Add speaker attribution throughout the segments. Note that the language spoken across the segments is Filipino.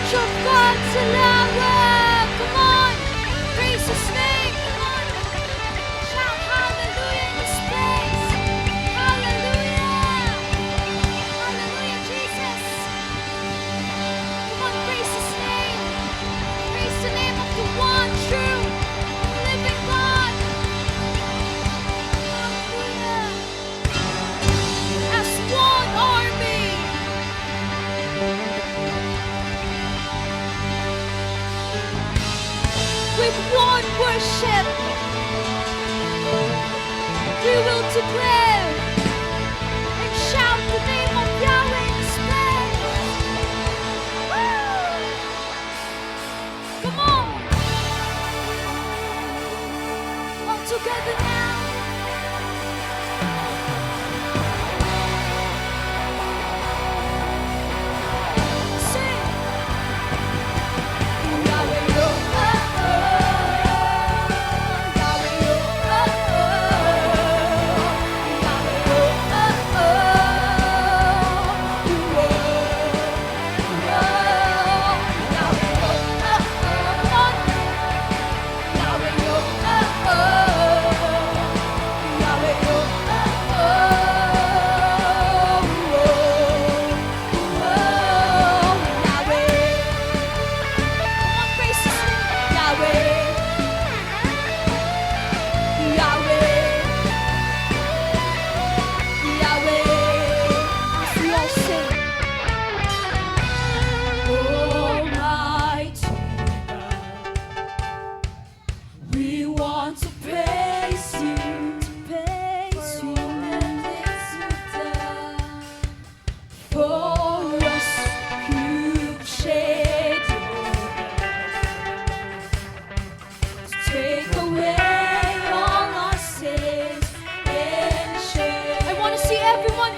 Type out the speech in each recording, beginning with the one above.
Speaker 1: Church of God Salawa. Come on, praise His name. Come on, shout hallelujah in this place. Hallelujah, hallelujah, Jesus. Come on, praise His name. Praise the name of the one true living God. Hallelujah. As one army. With one worship, we will declare and shout the name of Yahweh in this place. Woo! Come on, all together now. Sing. Yahweh,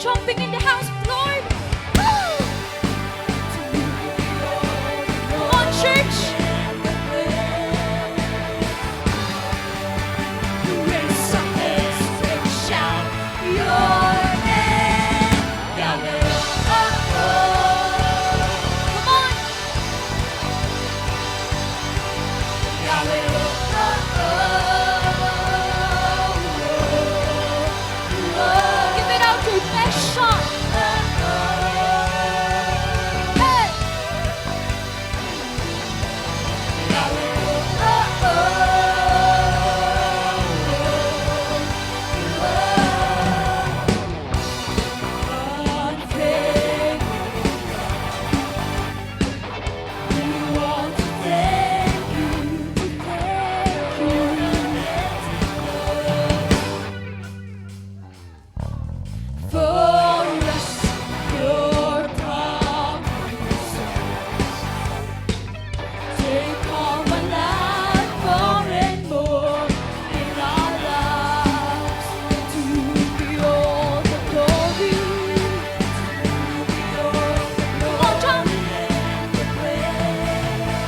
Speaker 1: jumping in the house of the Lord. Woo! Come on, church. Raise up hands and shout your name. Yahweh. Come on. Yahweh. Give it out your best shot. Hey.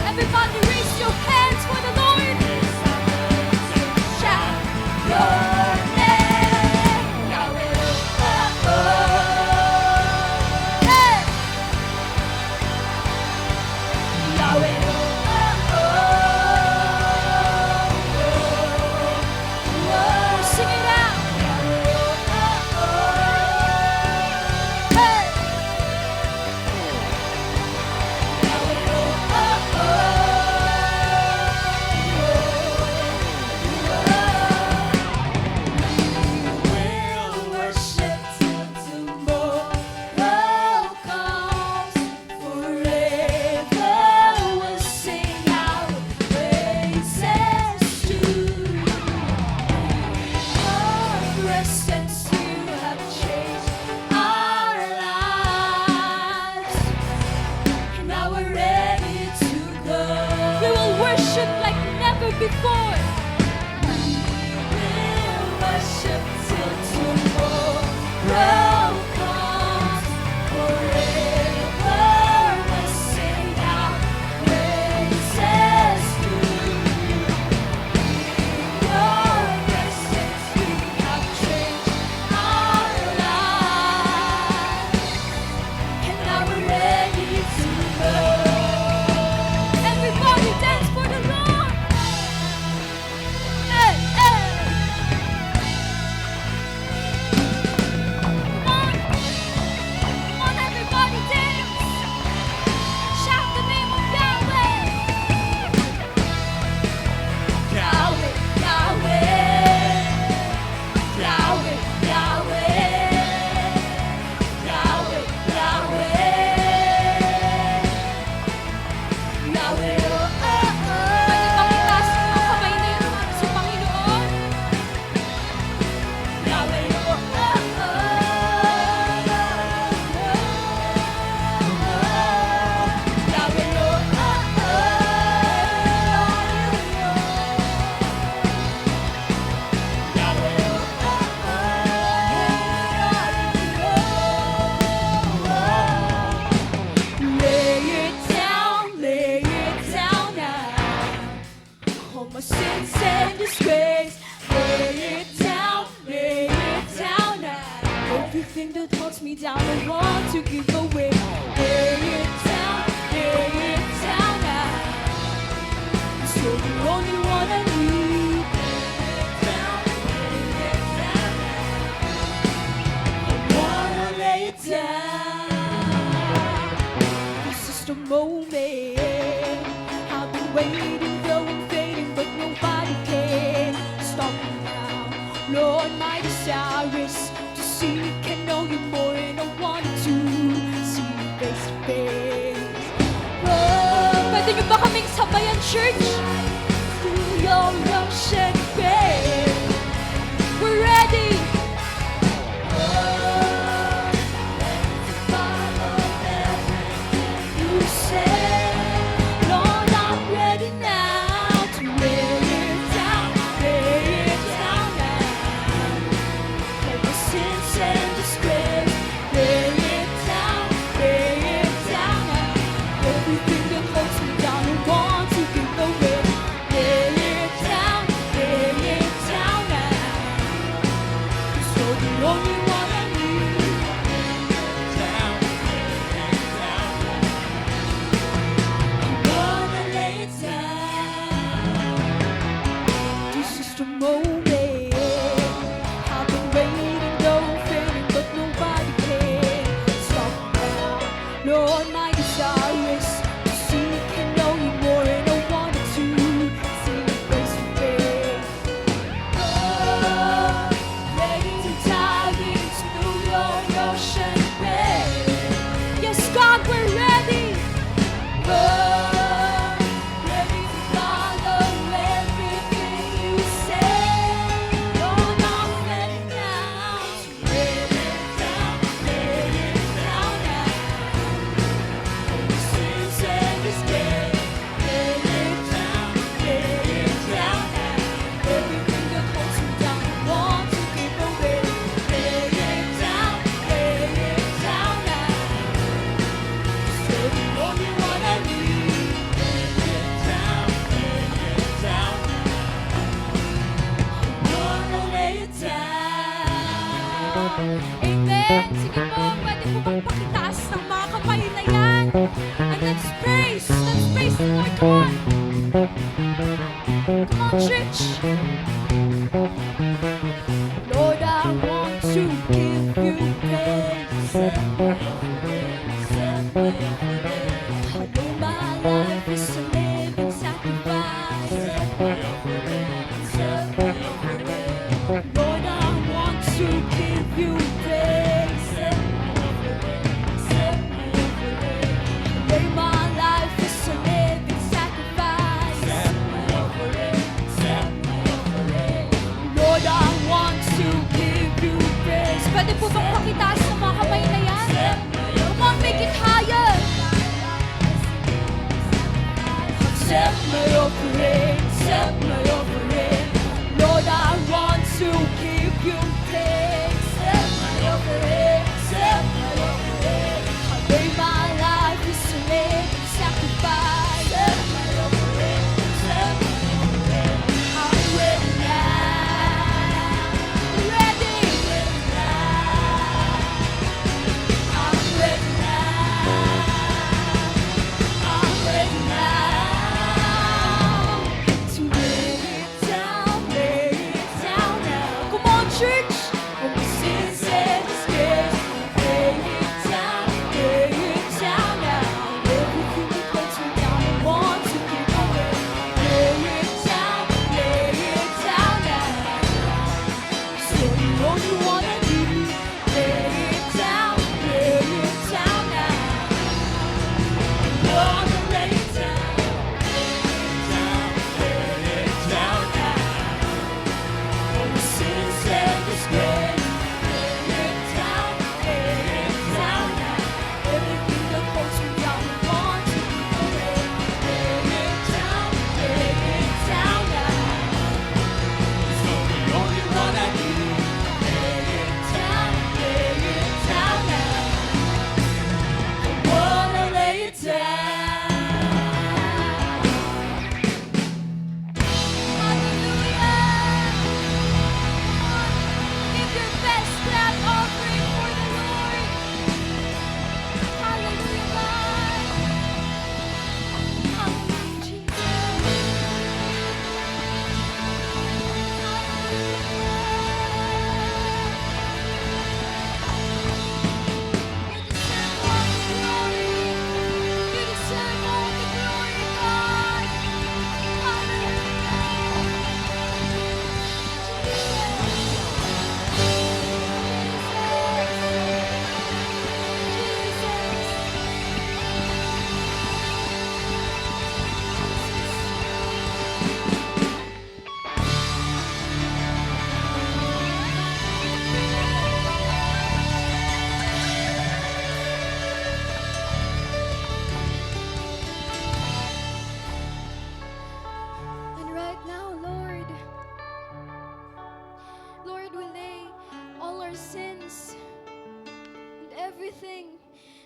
Speaker 1: Everybody raise your hands for the Lord. Shout your name. Yahweh. Hey. Yahweh. Sing it out. Hey. We'll worship till tomorrow comes. Forever we'll sing our praises to your presence. You have changed our lives, and now we're ready to go. We will worship like never before. We'll worship till tomorrow comes. Forever we'll sing our praises to your presence. You have changed our lives, and now we're ready to go. want to give away. Lay it down now. 'Cause you're the only one I need. I wanna lay it down. This is the moment I've been waiting, though I'm fading, but nobody can stop me now. Lord, my desire is to seek and know you more, and I want to see you face to face. Oh, pwede niyo ba kaming sabayan, church? Through your ocean pain, we're ready. You say, Lord, I'm ready now to lay it down now. Every sins and disgrace, lay it down now. Everything that holds me down, I want to give away. Lay it down now. 'Cause you're the only one I need. I wanna lay it down. This is the moment I've been waiting, though fading, but nobody can stop me now. Lord, my desire is to seek and know you more, and I want to see you face to face. Oh, ready to dive into your ocean pain. Yes, God, we're ready. Oh, ready to follow everything you say. Lord, I'm ready now to lay it down now. Every sins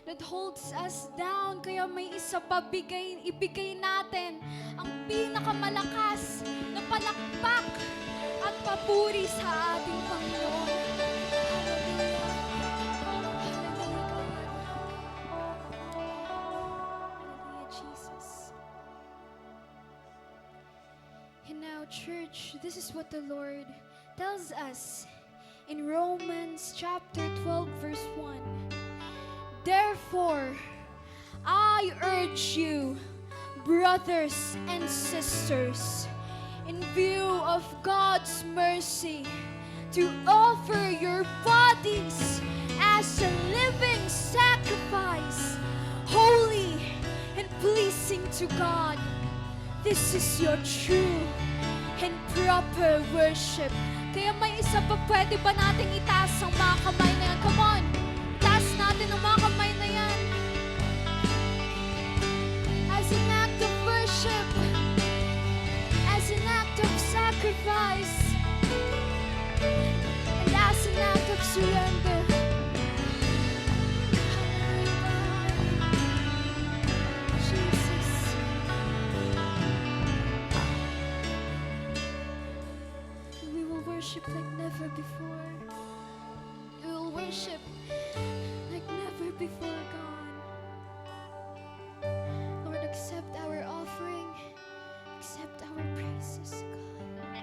Speaker 1: that holds us down. Kaya may isa pa, ibigay natin ang pinakamalakas na palakpak at papuri sa ating Panginoon. Hallelujah, Jesus. And now, church, this is what the Lord tells us in Romans chapter 12, verse 1. Therefore, I urge you, brothers and sisters, in view of God's mercy, to offer your bodies as a living sacrifice, holy and pleasing to God. This is your true and proper worship. Kaya may isa pa, pwede ba nating itaas ang mga kamay na yan? Come on! Itaas natin ang mga kamay na yan. As an act of worship, as an act of sacrifice, and as an act of surrender. Jesus. We will worship like never before. We will worship like never before, God. Lord, accept our offering. Accept our praises, God.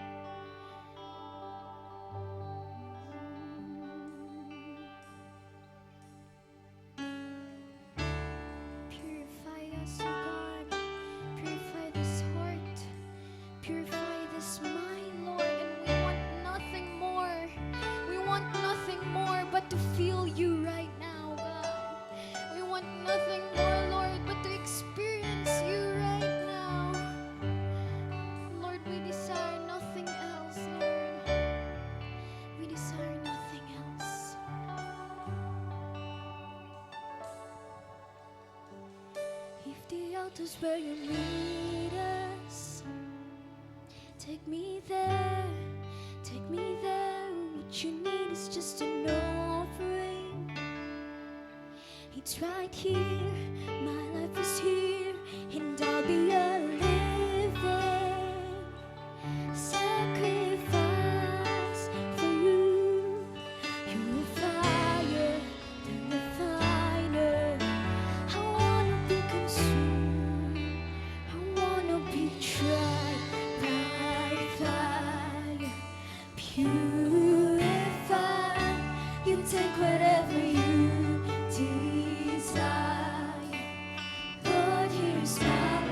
Speaker 1: Purify us, O God. Purify this heart. Purify this mind, Lord. And we want nothing more. We want nothing more but to feel you right now, God. We want nothing more, Lord, but to experience you right now. Lord, we desire nothing else, Lord. We desire nothing else. If the altar's where you meet us, take me there, take me there. What you need is just an offering. It's right here, my life is here, and I'll be a living sacrifice for you. You're a fire, the refiner. I wanna be consumed, I wanna be tried by fire. Purify, you take whatever you desire. Lord, here's my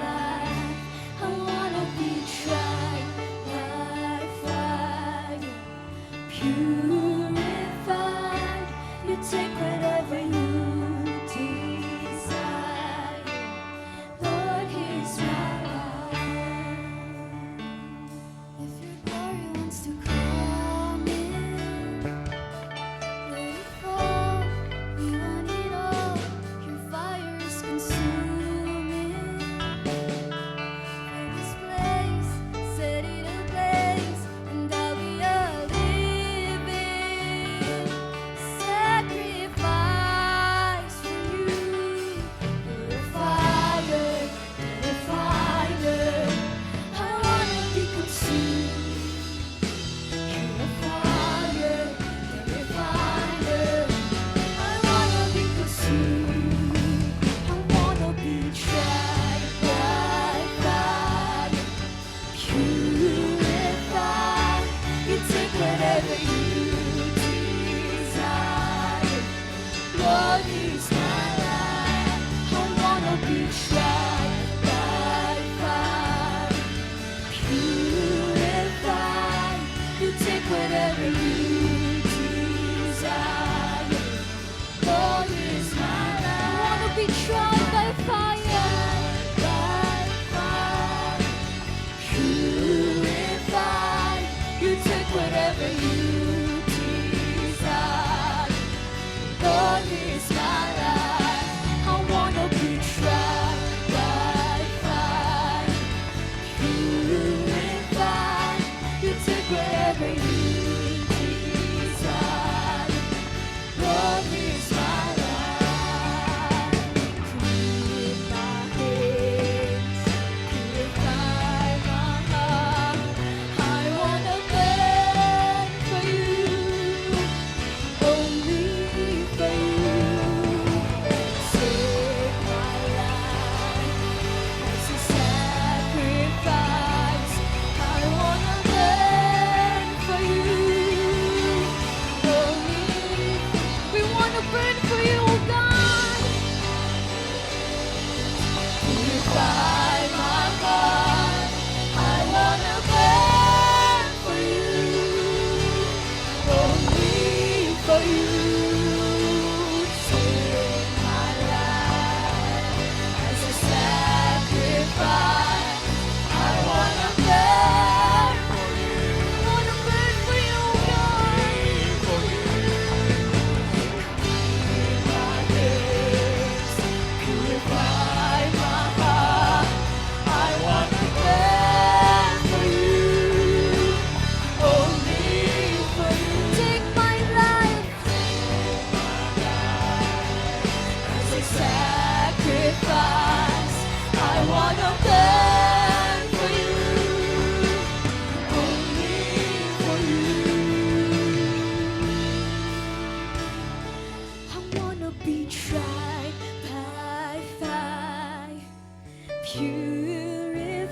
Speaker 1: purified.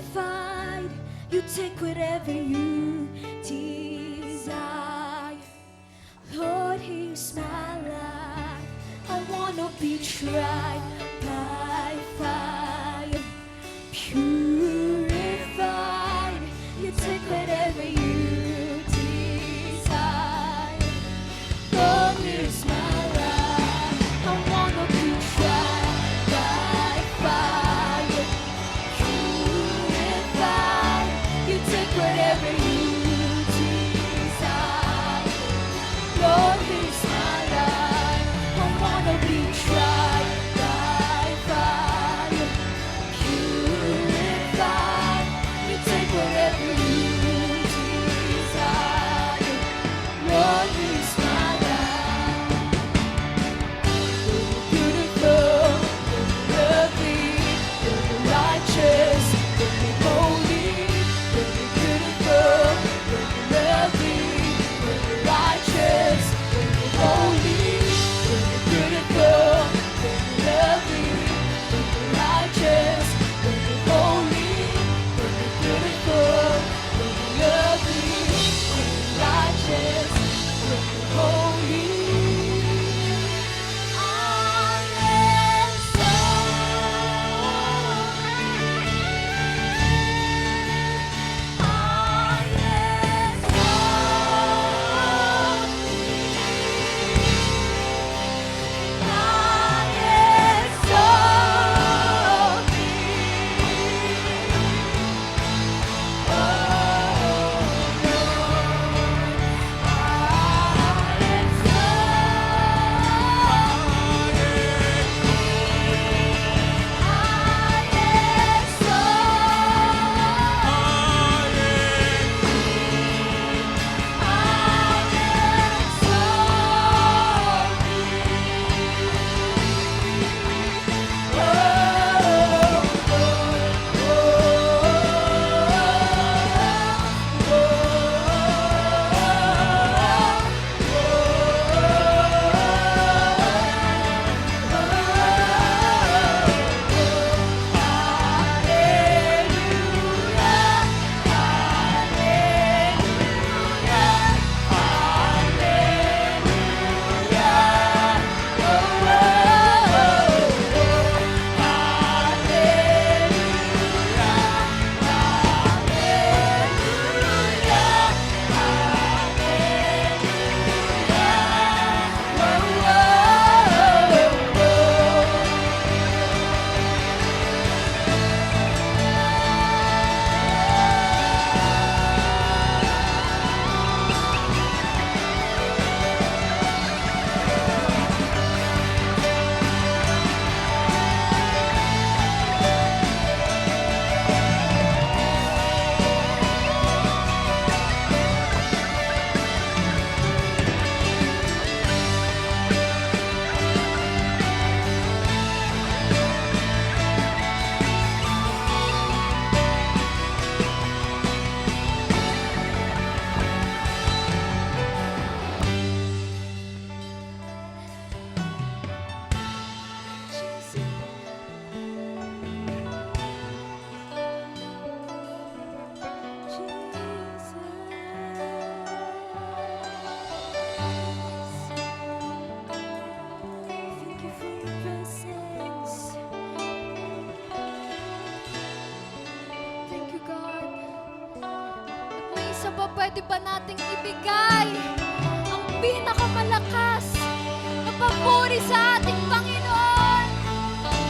Speaker 1: You take whatever you desire. Lord, here's my life. I wanna be tried by fire. Purified. You take whatever you desire. Lord, here's my life. I wanna be tried by fire. Purified. You take whatever you desire. Lord, here's my life. I wanna be tried by fire. Purified. You take whatever you desire. Lord, here's my life. Beautiful, lovely, righteous, holy, beautiful, lovely, righteous, holy, beautiful, lovely, righteous, holy, beautiful, lovely, righteous, holy. Thank you for your presence. Thank you, God. At may isa pa pwede ba nating ibigay ang pinakamalakas na papuri sa ating Panginoon.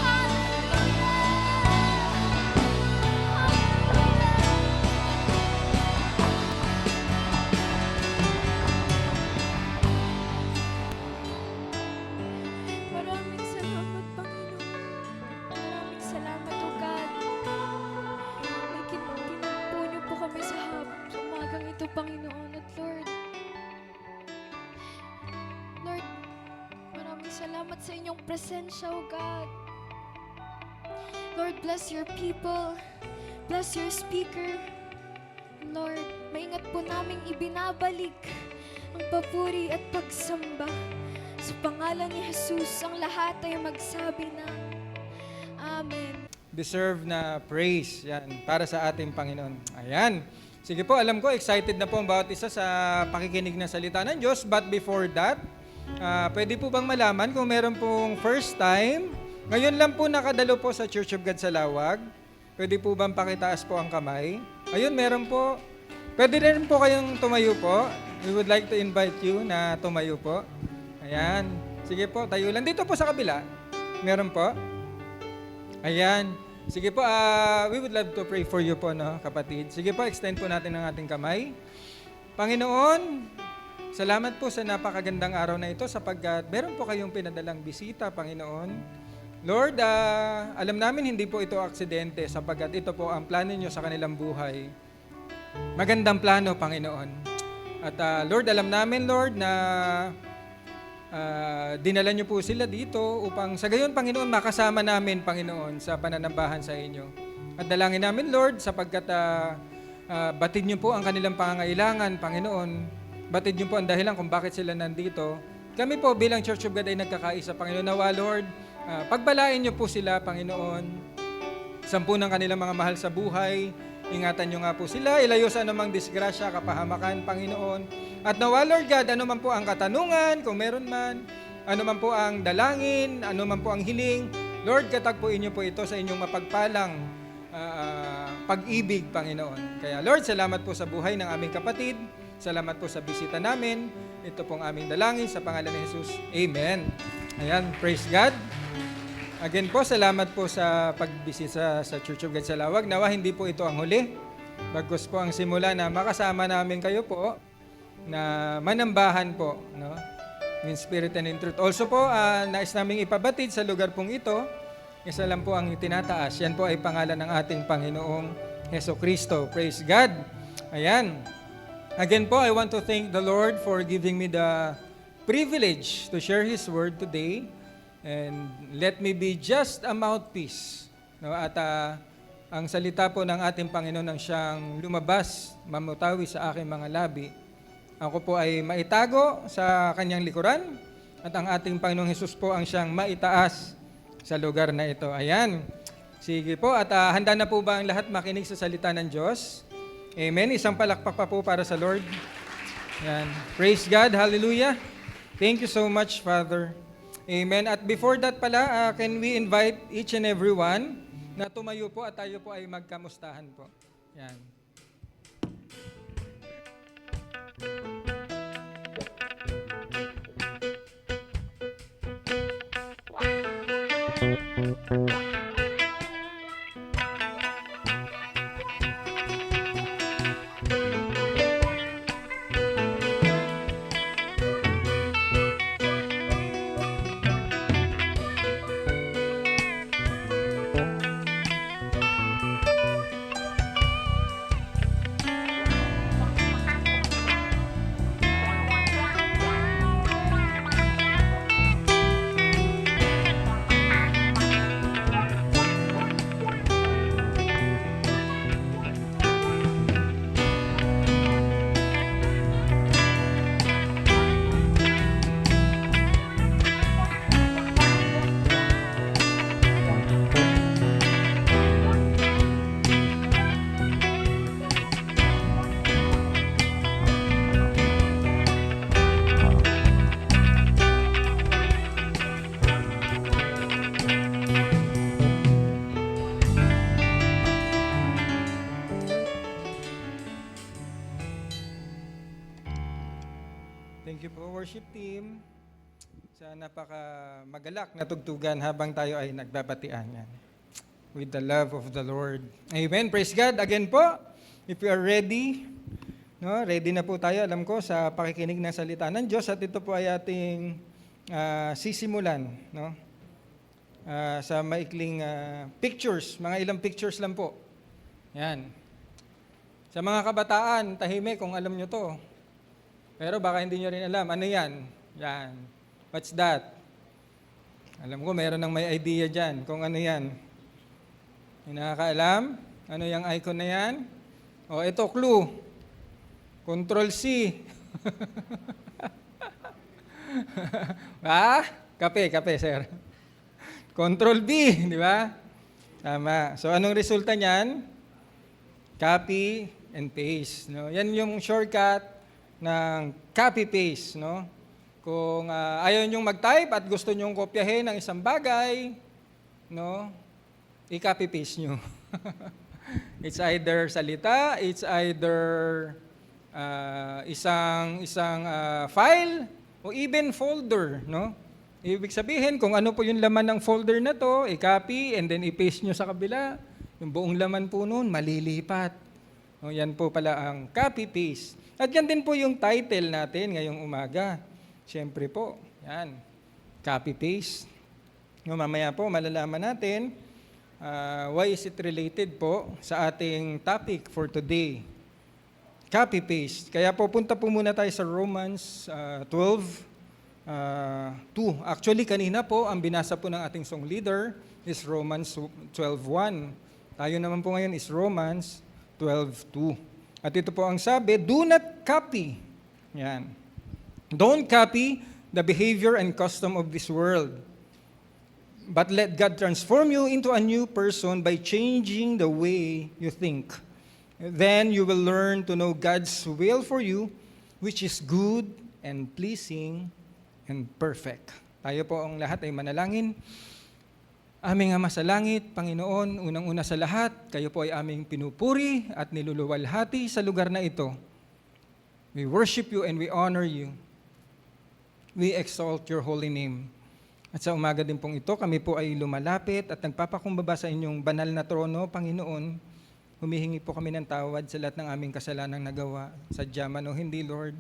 Speaker 1: Hallelujah! Maraming salamat, Panginoon. Maraming salamat, O God. May kinagpo niyo po kami sa umagang ito, Panginoon. At Lord, maraming salamat sa inyong presensya, O God. Lord, bless your people. Bless your speaker. Lord, maingat po naming ibinabalik ang papuri at pagsamba. Sa pangalan ni Jesus, ang lahat ay magsabi na Amen.
Speaker 2: deserve na praise. Yan, para sa ating Panginoon. Ayan. Sige po, alam ko, excited na po ang bawat isa sa pakikinig ng salita ng Diyos. But before that, pwede po bang malaman kung meron pong first time, ngayon lang po nakadalo po sa Church of God sa Lawag, pwede po bang pakitaas po ang kamay? Ayun, meron po. Pwede rin po kayong tumayo po. We would like to invite you na tumayo po. Ayan. Sige po, tayo lang. Dito po sa kabila. Meron po. Ayan. Sige po, we would love to pray for you po, no, kapatid. Sige po, extend po natin ang ating kamay. Panginoon, salamat po sa napakagandang araw na ito sapagkat meron po kayong pinadalang bisita, Panginoon. Lord, alam namin hindi po ito aksidente sapagkat ito po ang plano nyo sa kanilang buhay. Magandang plano, Panginoon. At Lord, alam namin, Lord, na dinala niyo po sila dito upang sa gayon, Panginoon, makasama namin, Panginoon, sa pananambahan sa inyo. At dalangin namin, Lord, sapagkat batid niyo po ang kanilang pangangailangan, Panginoon. Batid niyo po ang dahilan kung bakit sila nandito. Kami po bilang Church of God ay nagkakaisa, Panginoon. Nawa, Lord, pagbalain niyo po sila, Panginoon. Sampu ng kanilang mga mahal sa buhay. Ingatan niyo nga po sila. Ilayo sa anumang disgrasya, kapahamakan, Panginoon. At nawa, Lord God, ano man po ang katanungan, kung meron man, ano man po ang dalangin, ano man po ang hiling, Lord, katagpuin niyo po ito sa inyong mapagpalang pag-ibig, Panginoon. Kaya, Lord, salamat po sa buhay ng aming kapatid. Salamat po sa bisita namin. Ito pong aming dalangin sa pangalan ni Jesus. Amen. Ayan, praise God. Again po, salamat po sa pagbisita sa Church of God sa Lawag. Nawa, hindi po ito ang huli. Bagkus po ang simula na makasama namin kayo po na manambahan po, no? In spirit and in truth. Also po, nais naming ipabatid sa lugar pong ito, isa lang po ang itinataas. Yan po ay pangalan ng ating Panginoong Heso Kristo. Praise God. Ayan. Again po, I want to thank the Lord for giving me the privilege to share His word today. And let me be just a mouthpiece. No? At ang salita po ng ating Panginoon ang siyang lumabas, mamutawi sa aking mga labi. Ako po ay maitago sa kanyang likuran at ang ating Panginoong Hesus po ang siyang maitaas sa lugar na ito. Ayan. Sige po, at handa na po ba ang lahat makinig sa salita ng Diyos? Amen. Isang palakpak pa po para sa Lord. Ayan. Praise God. Hallelujah. Thank you so much, Father. Amen. At before that pala, can we invite each and every one na tumayo po at tayo po ay magkamustahan po. Yan. Thank you po, worship team, sa napaka-magalak na tugtugan habang tayo ay nagbabatian yan. With the love of the Lord. Amen. Praise God. Again po, if you are ready, no, ready na po tayo, alam ko, sa pakikinig ng salita ng Diyos. At ito po ay ating sisimulan, no? Sa maikling pictures, mga ilang pictures lang po. Yan. Sa mga kabataan, tahimik kung alam nyo to. Pero baka hindi nyo rin alam. Ano yan? Yan. What's that? Alam ko, meron ng may idea dyan kung ano yan. May nakakaalam? Ano yung icon na yan? O, ito, clue. Control C. Kape, sir. Control B, di ba? Tama. So anong resulta niyan? Copy and paste, no? Yan yung shortcut ng copy paste, no? Kung ayaw niyong mag-type at gusto niyong kopyahin ang isang bagay, no? I-copy paste niyo. It's either salita, it's either isang file o even folder, no? Ibig sabihin kung ano po yung laman ng folder na to, i-copy and then i-paste nyo sa kabila. Yung buong laman po noon, malilipat. O, yan po pala ang copy-paste. At yan din po yung title natin ngayong umaga. Siyempre po, yan, copy-paste. No, mamaya po, malalaman natin why is it related po sa ating topic for today. Copy-paste. Kaya po, punta po muna tayo sa Romans 12, 2. Actually, kanina po, ang binasa po ng ating song leader is Romans 12:1. Tayo naman po ngayon is Romans 12:2. At ito po ang sabi, do not copy. Yan. Don't copy the behavior and custom of this world, but let God transform you into a new person by changing the way you think. Then you will learn to know God's will for you, which is good and pleasing and perfect. Tayo po ang lahat ay manalangin. Aming Ama sa langit, Panginoon, unang-una sa lahat, kayo po ay aming pinupuri at niluluwalhati sa lugar na ito. We worship you and we honor you. We exalt your holy name. At sa umaga din pong ito, kami po ay lumalapit at nagpapakumbaba sa inyong banal na trono, Panginoon. Humihingi po kami ng tawad sa lahat ng aming kasalanang nagawa, sadya man o hindi, Lord.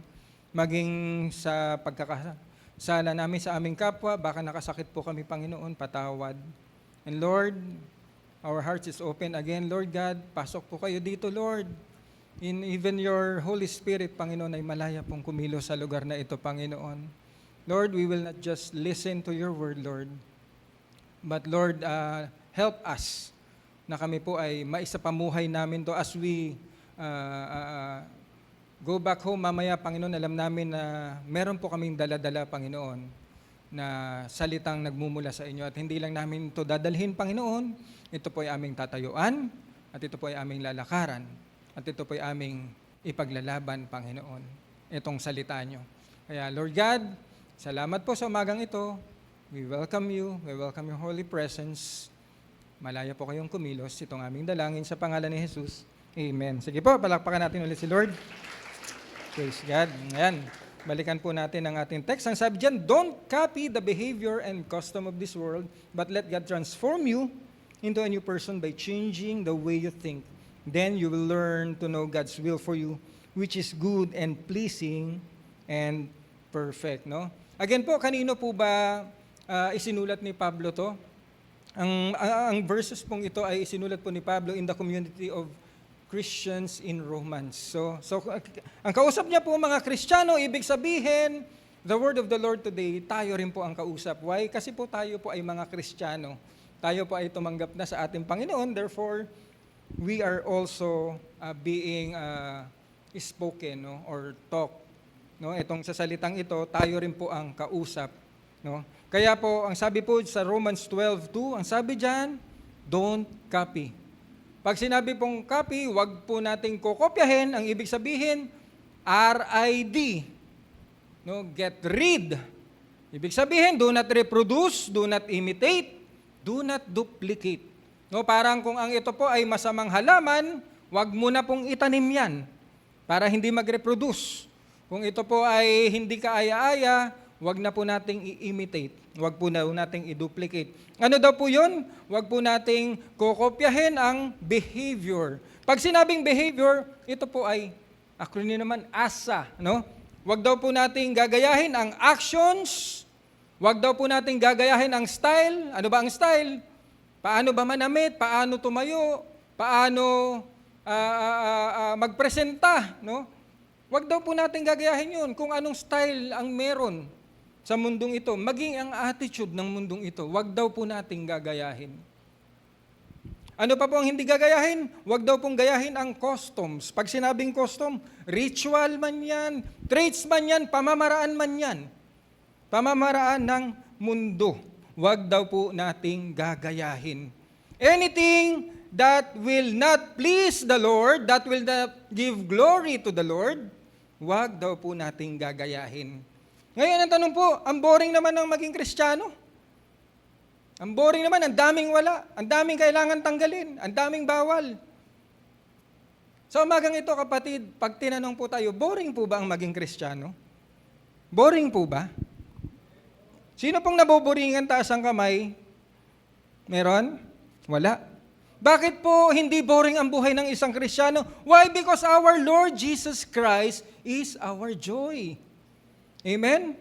Speaker 2: Maging sa pagkakasala namin sa aming kapwa, baka nakasakit po kami, Panginoon, patawad. And Lord, our hearts is open again, Lord God. Pasok po kayo dito, Lord. Even your Holy Spirit, Panginoon, ay malaya pong kumilos sa lugar na ito, Panginoon. Lord, we will not just listen to your word, Lord. But Lord, help us na kami po ay maisapamuhay namin to as we go back home mamaya, Panginoon. Alam namin na meron po kaming dala-dala, Panginoon, na salitang nagmumula sa inyo. At hindi lang namin ito dadalhin, Panginoon. Ito po ay aming tatayuan, at ito po ay aming lalakaran, at ito po ay aming ipaglalaban, Panginoon, itong salita nyo. Kaya, Lord God, salamat po sa umagang ito. We welcome you. We welcome your holy presence. Malaya po kayong kumilos. Itong aming dalangin sa pangalan ni Jesus. Amen. Sige po, palakpakan natin ulit si Lord. Praise God. Ayan. Balikan po natin ang ating text. Ang sabi dyan, don't copy the behavior and custom of this world, but let God transform you into a new person by changing the way you think. Then you will learn to know God's will for you, which is good and pleasing and perfect. No? Again po, kanino po ba isinulat ni Pablo to? Ang verses pong ito ay isinulat po ni Pablo in the community of Christians in Romans. So ang kausap niya po mga Kristiyano, ibig sabihin, the word of the Lord today, tayo rin po ang kausap. Why? Kasi po tayo po ay mga Kristiyano. Tayo po ay tumanggap na sa ating Panginoon, therefore, we are also being spoken, no, or talk. No, itong sa salitang ito, tayo rin po ang kausap. No? Kaya po, ang sabi po sa Romans 12:2, ang sabi diyan, don't copy. Pag sinabi pong copy, wag po nating kokopyahin. Ang ibig sabihin, RID. No, get rid. Ibig sabihin, do not reproduce, do not imitate, do not duplicate. No, parang kung ang ito po ay masamang halaman, wag mo na pong itanim yan para hindi mag-reproduce. Kung ito po ay hindi kaaya-aya, wag na po nating i-imitate. Wag po na nating i-duplicate. Ano daw po yun? Wag po nating kokopyahin ang behavior. Pag sinabing behavior, ito po ay acronym naman, ASA. No? Wag daw po nating gagayahin ang actions. Wag daw po nating gagayahin ang style. Ano ba ang style? Paano ba manamit? Paano tumayo? Paano magpresenta? No? Wag daw po nating gagayahin yun kung anong style ang meron sa mundong ito, maging ang attitude ng mundong ito, wag daw po nating gagayahin. Ano pa po ang hindi gagayahin? Wag daw pong gayahin ang customs. Pag sinabing custom, ritual man yan, traits man yan, pamamaraan man yan. Pamamaraan ng mundo. Wag daw po nating gagayahin. Anything that will not please the Lord, that will not give glory to the Lord, wag daw po nating gagayahin. Ngayon, ang tanong po, ang boring naman ng maging Kristiyano. Ang boring naman, ang daming wala, ang daming kailangan tanggalin, ang daming bawal. Sa umagang ito, kapatid, pag tinanong po tayo, boring po ba ang maging Kristiyano? Boring po ba? Sino pong naboboringan, taas ang kamay? Meron? Wala. Bakit po hindi boring ang buhay ng isang Kristiyano? Why? Because our Lord Jesus Christ is our joy. Amen?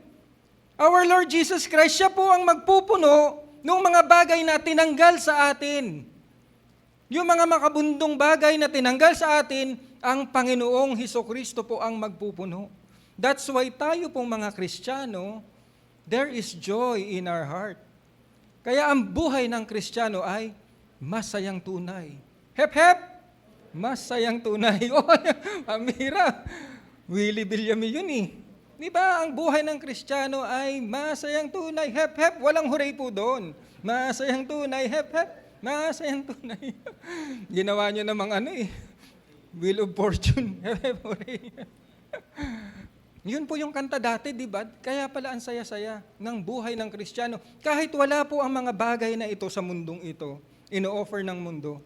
Speaker 2: Our Lord Jesus Christ, siya po ang magpupuno ng mga bagay na tinanggal sa atin. Yung mga makabundong bagay na tinanggal sa atin, ang Panginoong Hesukristo po ang magpupuno. That's why tayo pong mga Kristiyano, there is joy in our heart. Kaya ang buhay ng Kristiyano ay masayang tunay. Hep, hep! Masayang tunay. O, amira. Willie Villame yun eh. Di ba, ang buhay ng Kristiyano ay masayang tunay. Hep, hep! Walang hooray po doon. Masayang tunay. Hep, hep! Masayang tunay. Ginawa nyo namang Wheel of Fortune. Hep, hep, hooray. Yun po yung kanta dati, di ba? Kaya pala ang saya-saya ng buhay ng Kristiyano. Kahit wala po ang mga bagay na ito sa mundong ito, ino-offer ng mundo,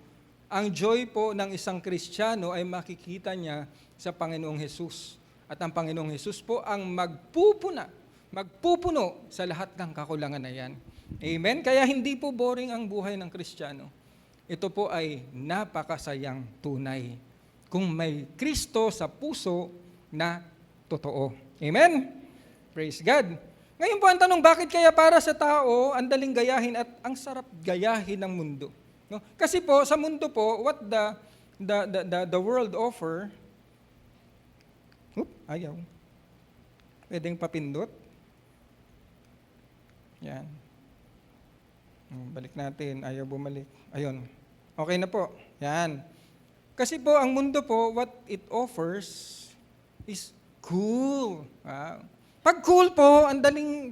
Speaker 2: ang joy po ng isang Kristiyano ay makikita niya sa Panginoong Hesus. At ang Panginoong Hesus po ang magpupuno sa lahat ng kakulangan na yan. Amen? Kaya hindi po boring ang buhay ng Kristiyano. Ito po ay napakasayang tunay. Kung may Kristo sa puso na totoo. Amen? Praise God. Ngayon po ang tanong, bakit kaya para sa tao ang daling gayahin at ang sarap gayahin ng mundo? No? Kasi po sa mundo po, what the world offer, ayaw. Pwedeng papindot. Yan. Balik natin, ayaw bumalik. Ayun. Okay na po. Yan. Kasi po ang mundo po, what it offers is cool. Wow. Pag cool po,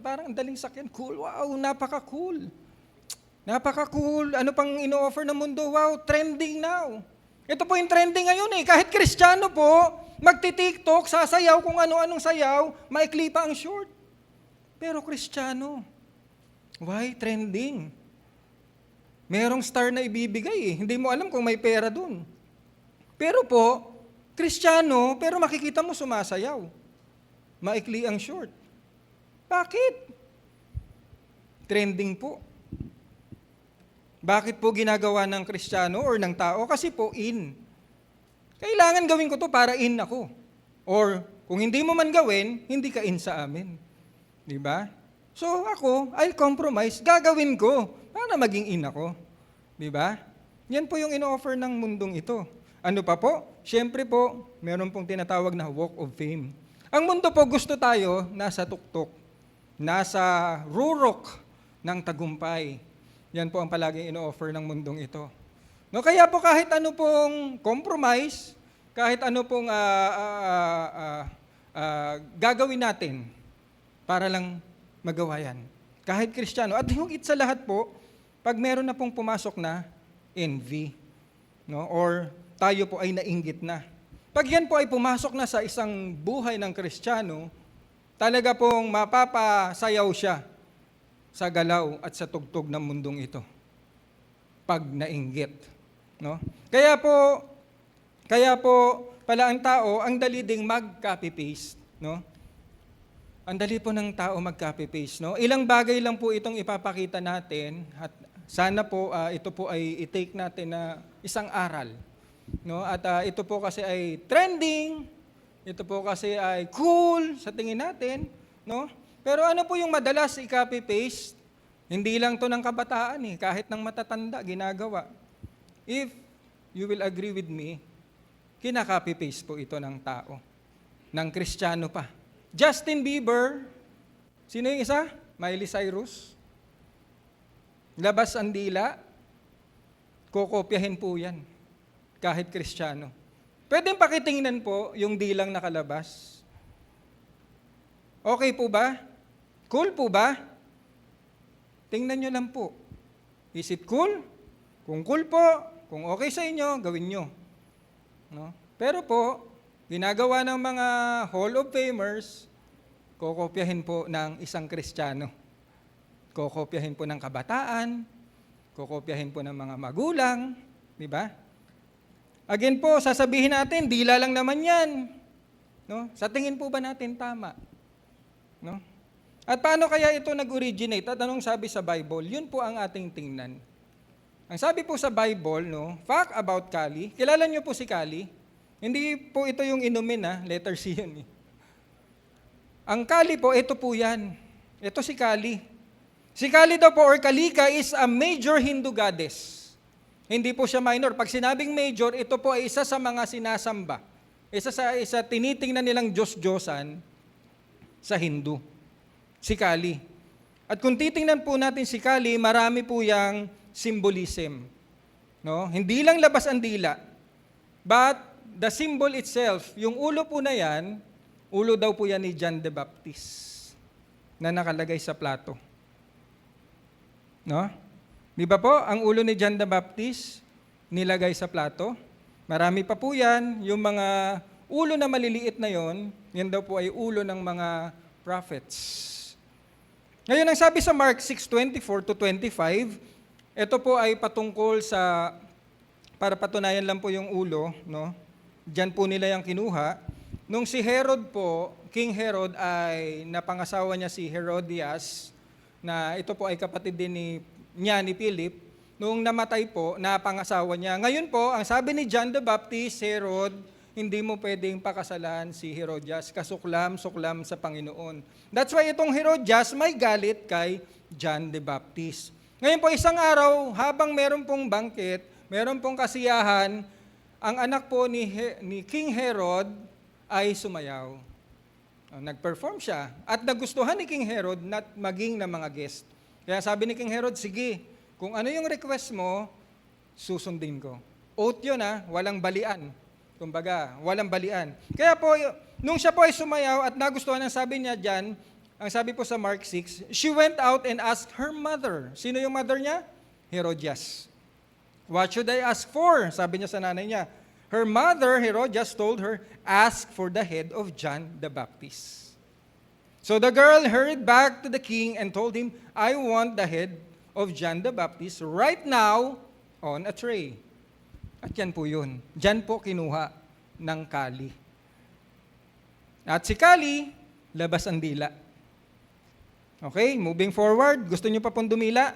Speaker 2: parang ang daling sakyan. Cool. Wow, napaka-cool. Napaka-cool. Ano pang ino-offer ng mundo? Wow, trending now. Ito po yung trending ngayon eh. Kahit Kristiyano po, magti-TikTok, sasayaw kung ano-anong sayaw, maikli pa ang short. Pero Kristiyano, why trending? Merong star na ibibigay eh. Hindi mo alam kung may pera dun. Pero po, Kristiyano, pero makikita mo sumasayaw. Maikli ang short. Bakit? Trending po. Bakit po ginagawa ng Kristiyano or ng tao? Kasi po in. Kailangan gawin ko to para in ako. Or kung hindi mo man gawin, hindi ka in sa amin. Di ba? So ako, I'll compromise. Gagawin ko para maging in ako. Di ba? Yan po yung ino-offer ng mundong ito. Ano pa po? Siyempre po, meron pong tinatawag na walk of fame. Ang mundo po, gusto tayo nasa tuktok, nasa rurok ng tagumpay. Yan po ang palaging ino-offer ng mundong ito. No, kaya po kahit ano pong compromise, kahit ano pong gagawin natin para lang magawa yan. Kahit Kristiyano. At yung sa lahat po, pag meron na pong pumasok na envy, no, or tayo po ay nainggit na. Pag yan po ay pumasok na sa isang buhay ng Kristiyano, talaga pong mapapasayaw siya sa galaw at sa tugtog ng mundong ito. Pag nainggit. No? Kaya po pala ang tao, ang dali ding mag-copy-paste. No? Ang dali po ng tao mag-copy-paste. No? Ilang bagay lang po itong ipapakita natin at sana po ito po ay i-take natin na isang aral. No? At ito po kasi ay trending, ito po kasi ay cool sa tingin natin. No? Pero ano po yung madalas i-copy-paste? Hindi lang to ng kabataan kahit ng matatanda ginagawa. If you will agree with me, kina-copy-paste po ito ng tao, ng Kristiyano pa. Justin Bieber, sino yung isa? Miley Cyrus. Labas ang dila, kokopyahin po yan, kahit Kristiyano. Pwedeng pakitingnan po yung dilang nakalabas. Okay po ba? Cool po ba? Tingnan nyo lang po. Is it cool? Kung cool po, kung okay sa inyo, gawin nyo. No? Pero po, ginagawa ng mga Hall of Famers, kokopyahin po ng isang Kristiyano. Kokopyahin po ng kabataan, kokopyahin po ng mga magulang, di ba? Again po, sasabihin natin, dila lang naman yan. No? Sa tingin po ba natin tama? No? At paano kaya ito nag-originate? At anong sabi sa Bible? Yun po ang ating tingnan. Ang sabi po sa Bible, no, fact about Kali, kilala niyo po si Kali? Hindi po ito yung inumin, letter C yun. Ang Kali po, ito po yan. Ito si Kali. Si Kali daw po, or Kalika, is a major Hindu goddess. Hindi po siya minor. Pag sinabing major, ito po ay isa sa mga sinasamba. Isa tinitingnan nilang Diyos-Diyosan sa Hindu. Si Kali. At kung titingnan po natin si Kali, marami po yang symbolism. No? Hindi lang labas ang dila, but the symbol itself, yung ulo po na yan, ulo daw po yan ni John the Baptist na nakalagay sa plato. No? Di ba po, ang ulo ni John the Baptist nilagay sa plato? Marami pa po yan, yung mga ulo na maliliit na yon, yan daw po ay ulo ng mga prophets. Ngayon, ang sabi sa Mark 6:24-25, ito po ay patungkol sa, para patunayan lang po yung ulo, no? Diyan po nila yung kinuha. Nung si Herod po, King Herod ay napangasawa niya si Herodias, na ito po ay kapatid din ni Philip. Nung namatay po, napangasawa niya. Ngayon po, ang sabi ni John the Baptist, Herod, hindi mo pwedeng pakasalan si Herodias, kasuklam sa Panginoon. That's why itong Herodias may galit kay John the Baptist. Ngayon po, isang araw, habang meron pong banquet, meron pong kasiyahan, ang anak po ni King Herod ay sumayaw. Nag-perform siya. At nagustuhan ni King Herod na maging na mga guest. Kaya sabi ni King Herod, sige, kung ano yung request mo, susundin ko. Oath yun walang balian. Kumbaga, walang balian. Kaya po, nung siya po ay sumayaw at nagustuhan ang sabi niya dyan, ang sabi po sa Mark 6, she went out and asked her mother. Sino yung mother niya? Herodias. What should I ask for? Sabi niya sa nanay niya. Her mother, Herodias, told her, ask for the head of John the Baptist. So the girl hurried back to the king and told him, I want the head of John the Baptist right now on a tray. At yan po yun. Diyan po kinuha ng Kali. At si Kali, labas ang dila. Okay, moving forward. Gusto niyo pa pong dumila?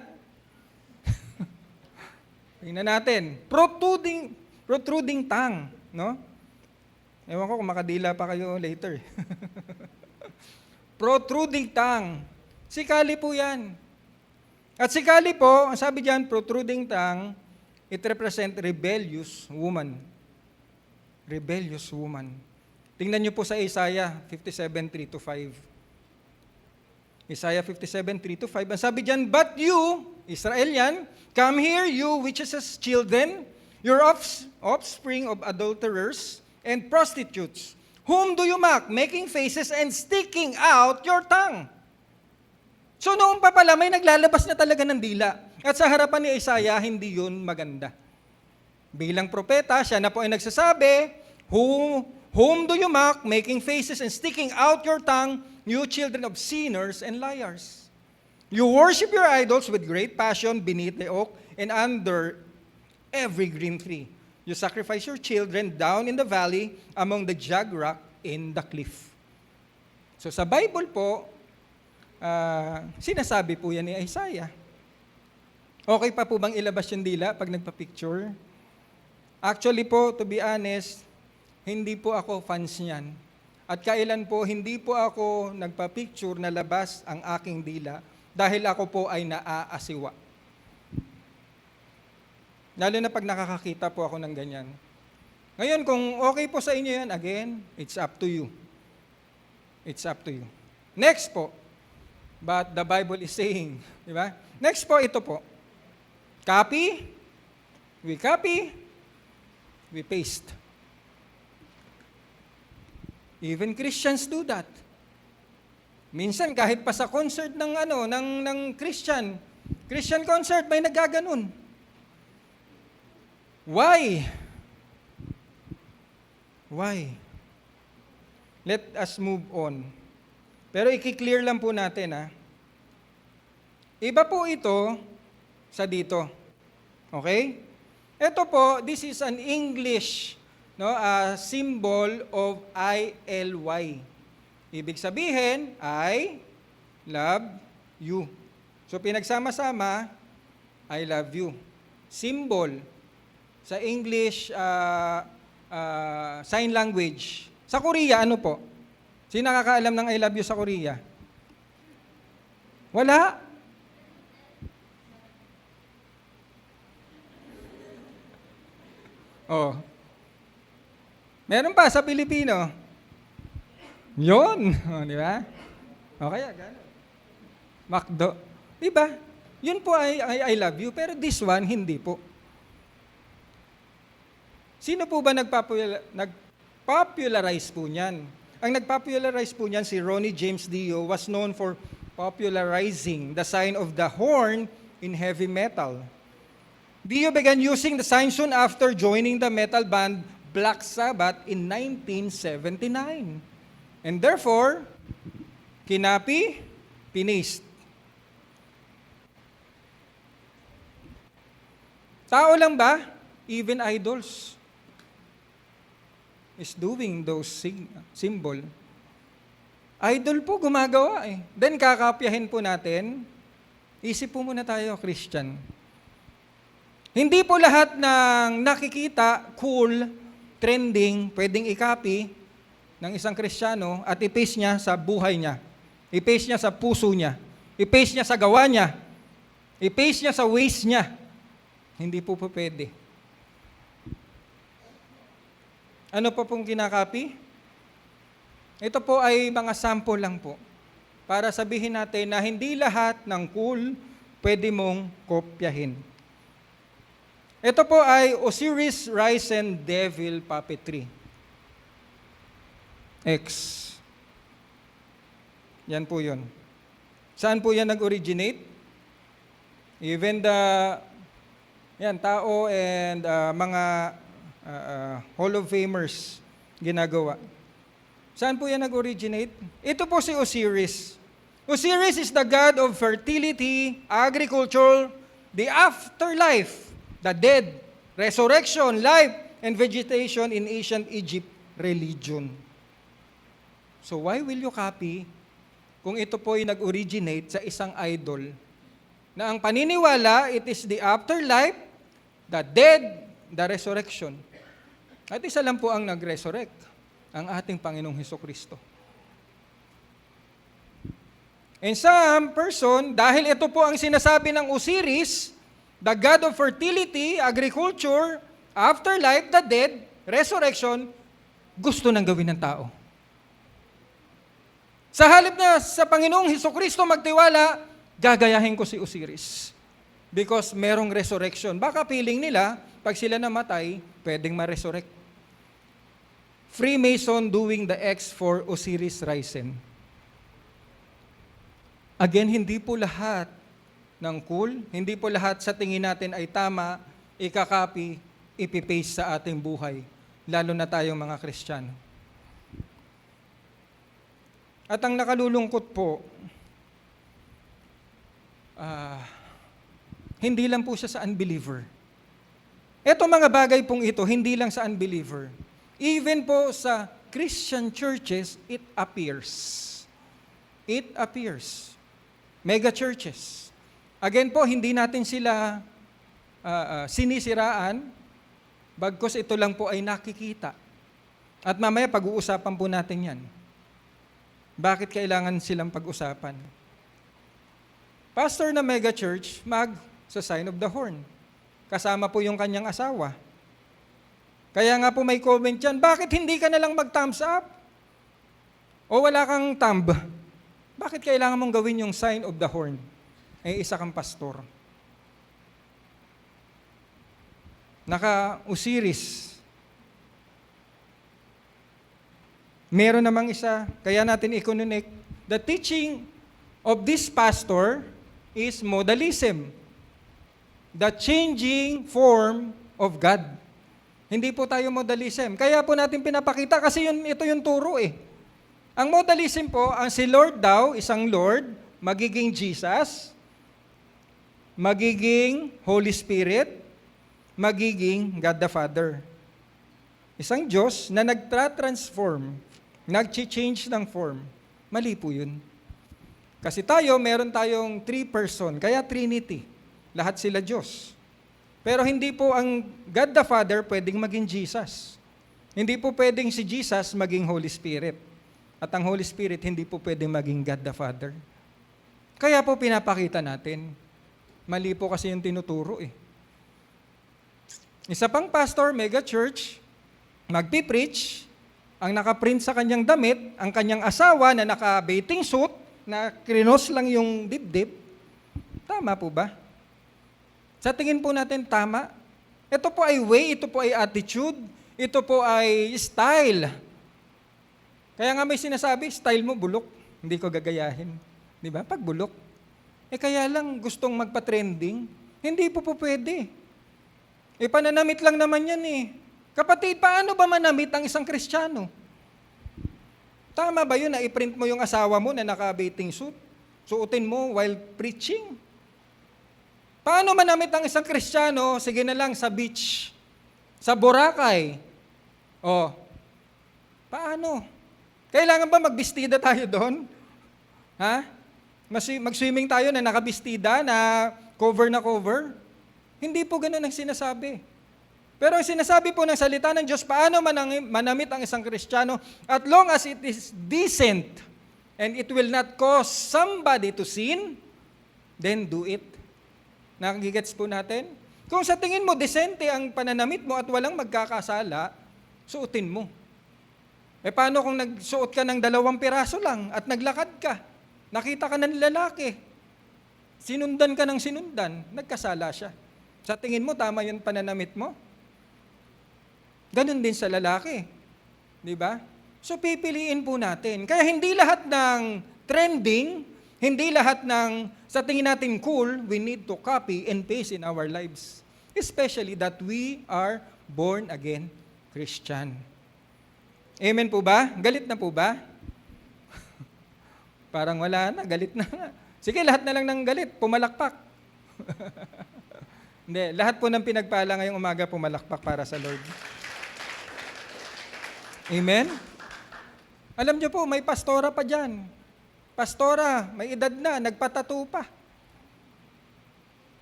Speaker 2: Tingnan natin. Protruding tongue. No? Ewan ko kung makadila pa kayo later. Protruding tongue. Si Kali po yan. At si Kali po, ang sabi diyan, protruding tongue, it represent rebellious woman. Rebellious woman. Tingnan niyo po sa Isaiah 57:3-5. Isaiah 57:3-5. Ang sabi diyan, but you, Israelian, come here, you witches' children, your offspring of adulterers and prostitutes. Whom do you mock, making faces and sticking out your tongue? So noon pa pala, may naglalabas na talaga ng dila. At sa harapan ni Isaiah, hindi yun maganda. Bilang propeta, siya na po ay nagsasabi, whom do you mock, making faces and sticking out your tongue, you children of sinners and liars? You worship your idols with great passion beneath the oak and under every green tree. You sacrifice your children down in the valley among the jagged rock in the cliff. So sa Bible po, sinasabi po yan ni Isaiah. Okay pa po bang ilabas yung dila pag nagpa-picture? Actually po, to be honest, hindi po ako fans niyan. At kailan po, hindi po ako nagpa-picture na labas ang aking dila dahil ako po ay naaasiwa. Lalo na pag nakakakita po ako ng ganyan. Ngayon, kung okay po sa inyo yan, again, it's up to you. It's up to you. Next po, but the Bible is saying, di ba? Next po, ito po. Copy, we paste. Even Christians do that. Minsan kahit pa sa concert ng Christian concert may naggaganon. Why? Why? Let us move on. Pero i-clear lang po natin, ha. Iba po ito sa dito. Okay? Ito po, this is an English, no, a symbol of ILY. Ibig sabihin, I love you. So pinagsama-sama, I love you. Symbol sa English sign language. Sa Korea, ano po? Sino nakakaalam ng I love you sa Korea? Wala? Oh. Meron pa sa Pilipino. Yun. Oh, di ba? O kaya, gano'n. McDo. Di ba? Yun po ay I love you, pero this one, hindi po. Sino po ba nagpopularize po niyan? Ang nagpopularize po niyan, si Ronnie James Dio, was known for popularizing the sign of the horn in heavy metal. Dio began using the sign soon after joining the metal band Black Sabbath in 1979. And therefore, kinapi, pinost. Tao lang ba? Even idols is doing those symbol. Idol po gumagawa eh. Then kakapyahin po natin. Isip po muna tayo, Christian. Hindi po lahat ng nakikita, cool, trending, pwedeng i-copy ng isang Kristiyano at i-paste niya sa buhay niya. I-paste niya sa puso niya. I-paste niya sa gawa niya. I-paste niya sa ways niya. Hindi po pwede. Ano pa pong kinakapi? Ito po ay mga sample lang po. Para sabihin natin na hindi lahat ng cool pwede mong kopyahin. Ito po ay Osiris Risen Devil Puppetry. X. Yan po yun. Saan po yan nag-originate? Even the tao and mga Hall of Famers ginagawa. Saan po yan nag-originate? Ito po si Osiris. Osiris is the god of fertility, agriculture, the afterlife, the dead, resurrection, life, and vegetation in ancient Egypt religion. So why will you copy kung ito po ay nag-originate sa isang idol na ang paniniwala, it is the afterlife, the dead, the resurrection. At isa lang po ang nag-resurrect, ang ating Panginoong Hesukristo. And some person, dahil ito po ang sinasabi ng Osiris, the god of fertility, agriculture, afterlife, the dead, resurrection, gusto nang gawin ng tao. Sa halip na sa Panginoong Hesukristo magtiwala, gagayahin ko si Osiris. Because merong resurrection. Baka feeling nila, pag sila namatay, pwedeng ma-resurrect. Freemason doing the X for Osiris Risen. Again, hindi po lahat ng cool, hindi po lahat sa tingin natin ay tama, ikakopy, ipipaste sa ating buhay, lalo na tayong mga Kristiyano. At ang nakalulungkot po, hindi lang po siya sa unbeliever. Ito mga bagay pong ito, hindi lang sa unbeliever. Even po sa Christian churches, it appears. It appears. Mega churches. Again po, hindi natin sila sinisiraan, bagkus ito lang po ay nakikita. At mamaya pag-uusapan po natin yan. Bakit kailangan silang pag-usapan? Pastor na mega church, sa sign of the horn. Kasama po yung kanyang asawa. Kaya nga po may comment dyan, bakit hindi ka na lang mag-thumbs up? O wala kang thumb? Bakit kailangan mong gawin yung sign of the horn? Isa kang pastor. Naka-Osiris. Meron namang isa, kaya natin i-connect. The teaching of this pastor is modalism. The changing form of God. Hindi po tayo modalism. Kaya po natin pinapakita kasi ito yung turo eh. Ang modalism po, ang si Lord daw, isang Lord, magiging Jesus, magiging Holy Spirit, magiging God the Father. Isang Diyos na nagtra-transform, nag-change ng form. Mali po yun. Kasi meron tayong 3 person, kaya Trinity. Lahat sila Diyos. Pero hindi po ang God the Father pwedeng maging Jesus. Hindi po pwedeng si Jesus maging Holy Spirit. At ang Holy Spirit hindi po pwedeng maging God the Father. Kaya po pinapakita natin. Mali po kasi yung tinuturo eh. Isa pang pastor, mega church, magpipreach, ang nakaprint sa kanyang damit, ang kanyang asawa na naka-bathing suit, na krinos lang yung dibdib. Tama po ba? Sa tingin po natin, tama. Ito po ay way, ito po ay attitude, ito po ay style. Kaya nga may sinasabi, style mo bulok, hindi ko gagayahin. Di ba? Pag bulok. Kaya lang gustong magpa-trending, hindi po pwede. Pananamit lang naman yan eh. Kapatid, paano ba manamit ang isang Kristiyano? Tama ba yun na i-print mo yung asawa mo na naka-bathing suit? Suotin mo while preaching? Paano manamit ang isang Kristiyano? Sige na lang sa beach, sa Boracay. Paano? Kailangan ba magbistida tayo doon? Ha? Mag-swimming tayo na nakabistida, na cover? Hindi po ganun ang sinasabi. Pero ang sinasabi po ng salita ng Diyos, paano manamit ang isang Kristiyano, at long as it is decent and it will not cause somebody to sin, then do it. Nakagigets po natin? Kung sa tingin mo, decente ang pananamit mo at walang magkakasala, suotin mo. Paano kung nagsuot ka ng 2 piraso lang at naglakad ka? Nakita ka ng lalaki. Sinundan ka ng sinundan, nagkasala siya. Sa tingin mo, tama yung pananamit mo? Ganon din sa lalaki. Di ba? So pipiliin po natin. Kaya hindi lahat ng trending, hindi lahat ng sa tingin natin cool, we need to copy and paste in our lives. Especially that we are born again Christian. Amen po ba? Galit na po ba? Parang wala na, galit na nga. Sige, lahat na lang ng galit, pumalakpak. Hindi, lahat po ng pinagpala ngayong umaga pumalakpak para sa Lord. Amen? Alam niyo po, may pastora pa dyan. Pastora, may edad na, nagpatato pa.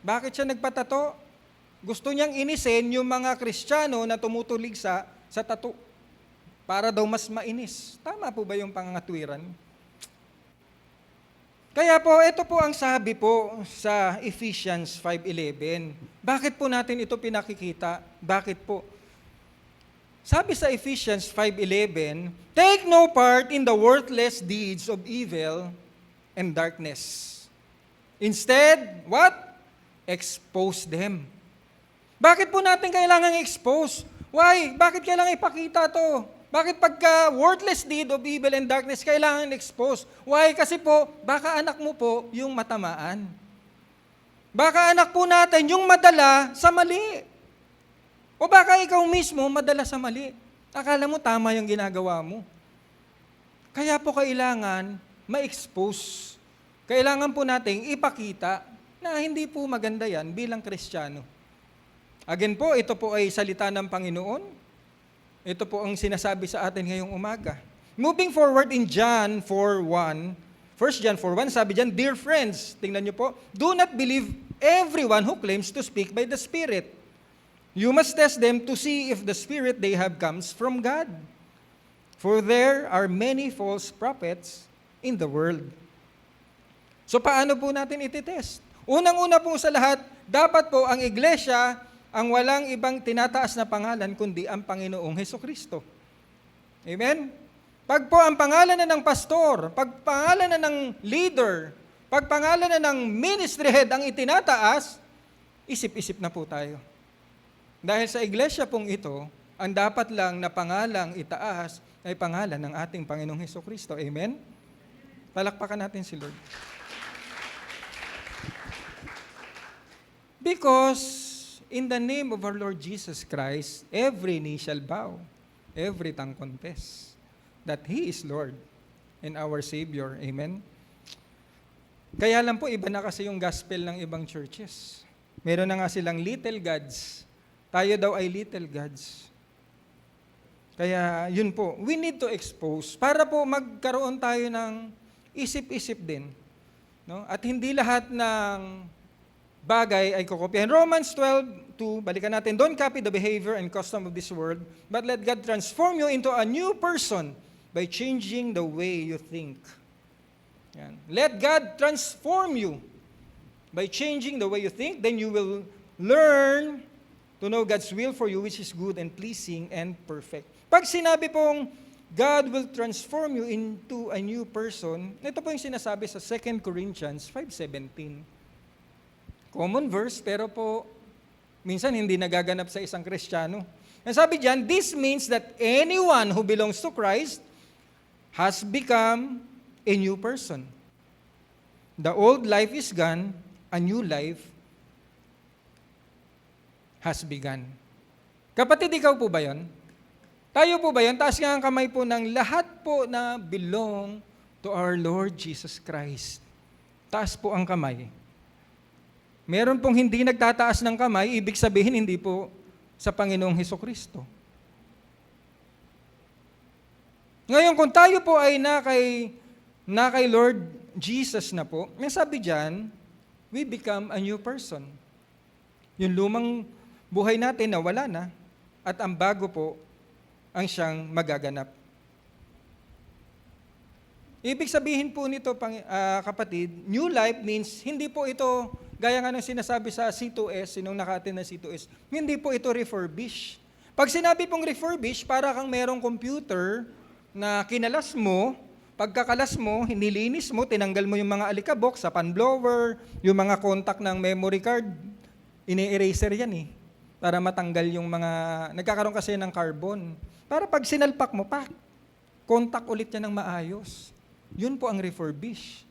Speaker 2: Bakit siya nagpatato? Gusto niyang inisin yung mga Kristiyano na tumutulig sa tattoo para daw mas mainis. Tama po ba yung pangangatwiran? Kaya po, ito po ang sabi po sa Ephesians 5:11. Bakit po natin ito pinakikita? Bakit po? Sabi sa Ephesians 5:11, take no part in the worthless deeds of evil and darkness. Instead, what? Expose them. Bakit po natin kailangan i-expose? Why? Bakit kailangan ipakita to? Bakit pagka worthless deed of evil and darkness, kailangan expose? Why? Kasi po, baka anak mo po yung matamaan. Baka anak po natin yung madala sa mali. O baka ikaw mismo madala sa mali. Akala mo tama yung ginagawa mo. Kaya po kailangan ma-expose. Kailangan po nating ipakita na hindi po maganda yan bilang Kristiyano. Again po, ito po ay salita ng Panginoon. Ito po ang sinasabi sa atin ngayong umaga. Moving forward in John 4:1, 1 John 4:1, sabi dyan, dear friends, tingnan niyo po, do not believe everyone who claims to speak by the Spirit. You must test them to see if the Spirit they have comes from God. For there are many false prophets in the world. So paano po natin ititest? Unang-una po sa lahat, dapat po ang iglesia ang walang ibang tinataas na pangalan kundi ang Panginoong Hesukristo. Amen? Pag po ang pangalan na ng pastor, pag pangalan na ng leader, pag pangalan na ng ministry head ang itinataas, isip-isip na po tayo. Dahil sa iglesia pong ito, ang dapat lang na pangalang itaas ay pangalan ng ating Panginoong Hesukristo. Amen? Palakpakan natin si Lord. Because in the name of our Lord Jesus Christ, every knee shall bow, every tongue confess that He is Lord and our Savior. Amen? Kaya lang po, iba na kasi yung gospel ng ibang churches. Meron na nga silang little gods. Tayo daw ay little gods. Kaya yun po, we need to expose para po magkaroon tayo ng isip-isip din. No? At hindi lahat ng bagay ay kokopyahin. Romans 12:2, balikan natin, don't copy the behavior and custom of this world, but let God transform you into a new person by changing the way you think. Yan. Let God transform you by changing the way you think, then you will learn to know God's will for you, which is good and pleasing and perfect. Pag sinabi pong God will transform you into a new person, ito po yung sinasabi sa 2 Corinthians 5:17. Common verse, pero po, minsan hindi nagaganap sa isang Kristiyano. Ang sabi diyan, this means that anyone who belongs to Christ has become a new person. The old life is gone, a new life has begun. Kapatid, ikaw po ba yon? Tayo po ba yon? Taas nga ang kamay po ng lahat po na belong to our Lord Jesus Christ. Taas po ang kamay. Meron pong hindi nagtataas ng kamay, ibig sabihin hindi po sa Panginoong Hesukristo. Ngayon, kung tayo po ay na kay Lord Jesus na po, may sabi diyan, we become a new person. Yung lumang buhay natin na wala na, at ang bago po ang siyang magaganap. Ibig sabihin po nito, kapatid, new life means hindi po ito, gaya nga ng sinasabi sa C2S, sinong naka-attend na C2S, hindi po ito refurbish. Pag sinabi pong refurbish, para kang merong computer na kinalas mo, pagkakalas mo, nilinis mo, tinanggal mo yung mga alikabok sa pan-blower, yung mga contact ng memory card, ini-eraser yan eh, para matanggal yung mga, nagkakaroon kasi ng carbon. Para pag sinalpak mo, contact ulit yan ng maayos. Yun po ang refurbish.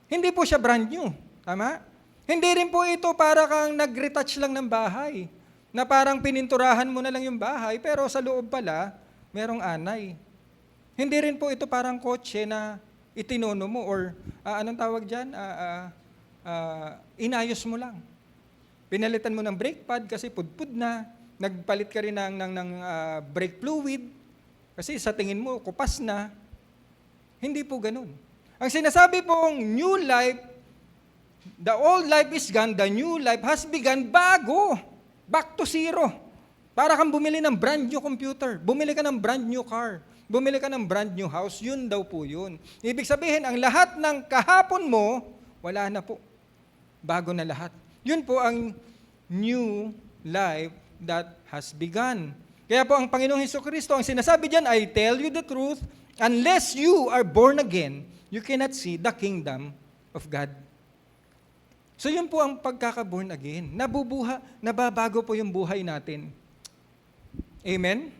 Speaker 2: Hindi po siya brand new, tama? Hindi rin po ito para kang nag-retouch lang ng bahay, na parang pininturahan mo na lang yung bahay, pero sa loob pala, merong anay. Hindi rin po ito parang kotse na itinono mo or anong tawag dyan? Inayos mo lang. Pinalitan mo ng brake pad kasi pudpud na. Nagpalit ka rin ng brake fluid kasi sa tingin mo kupas na. Hindi po ganun. Ang sinasabi pong new life, the old life is gone, the new life has begun bago. Back to zero. Para kang bumili ng brand new computer, bumili ka ng brand new car, bumili ka ng brand new house, yun daw po yun. Ibig sabihin, ang lahat ng kahapon mo, wala na po. Bago na lahat. Yun po ang new life that has begun. Kaya po ang Panginoong Hesukristo, ang sinasabi diyan, I tell you the truth, unless you are born again, you cannot see the kingdom of God. So yun po ang pagkaka-born again. Nababago po yung buhay natin. Amen?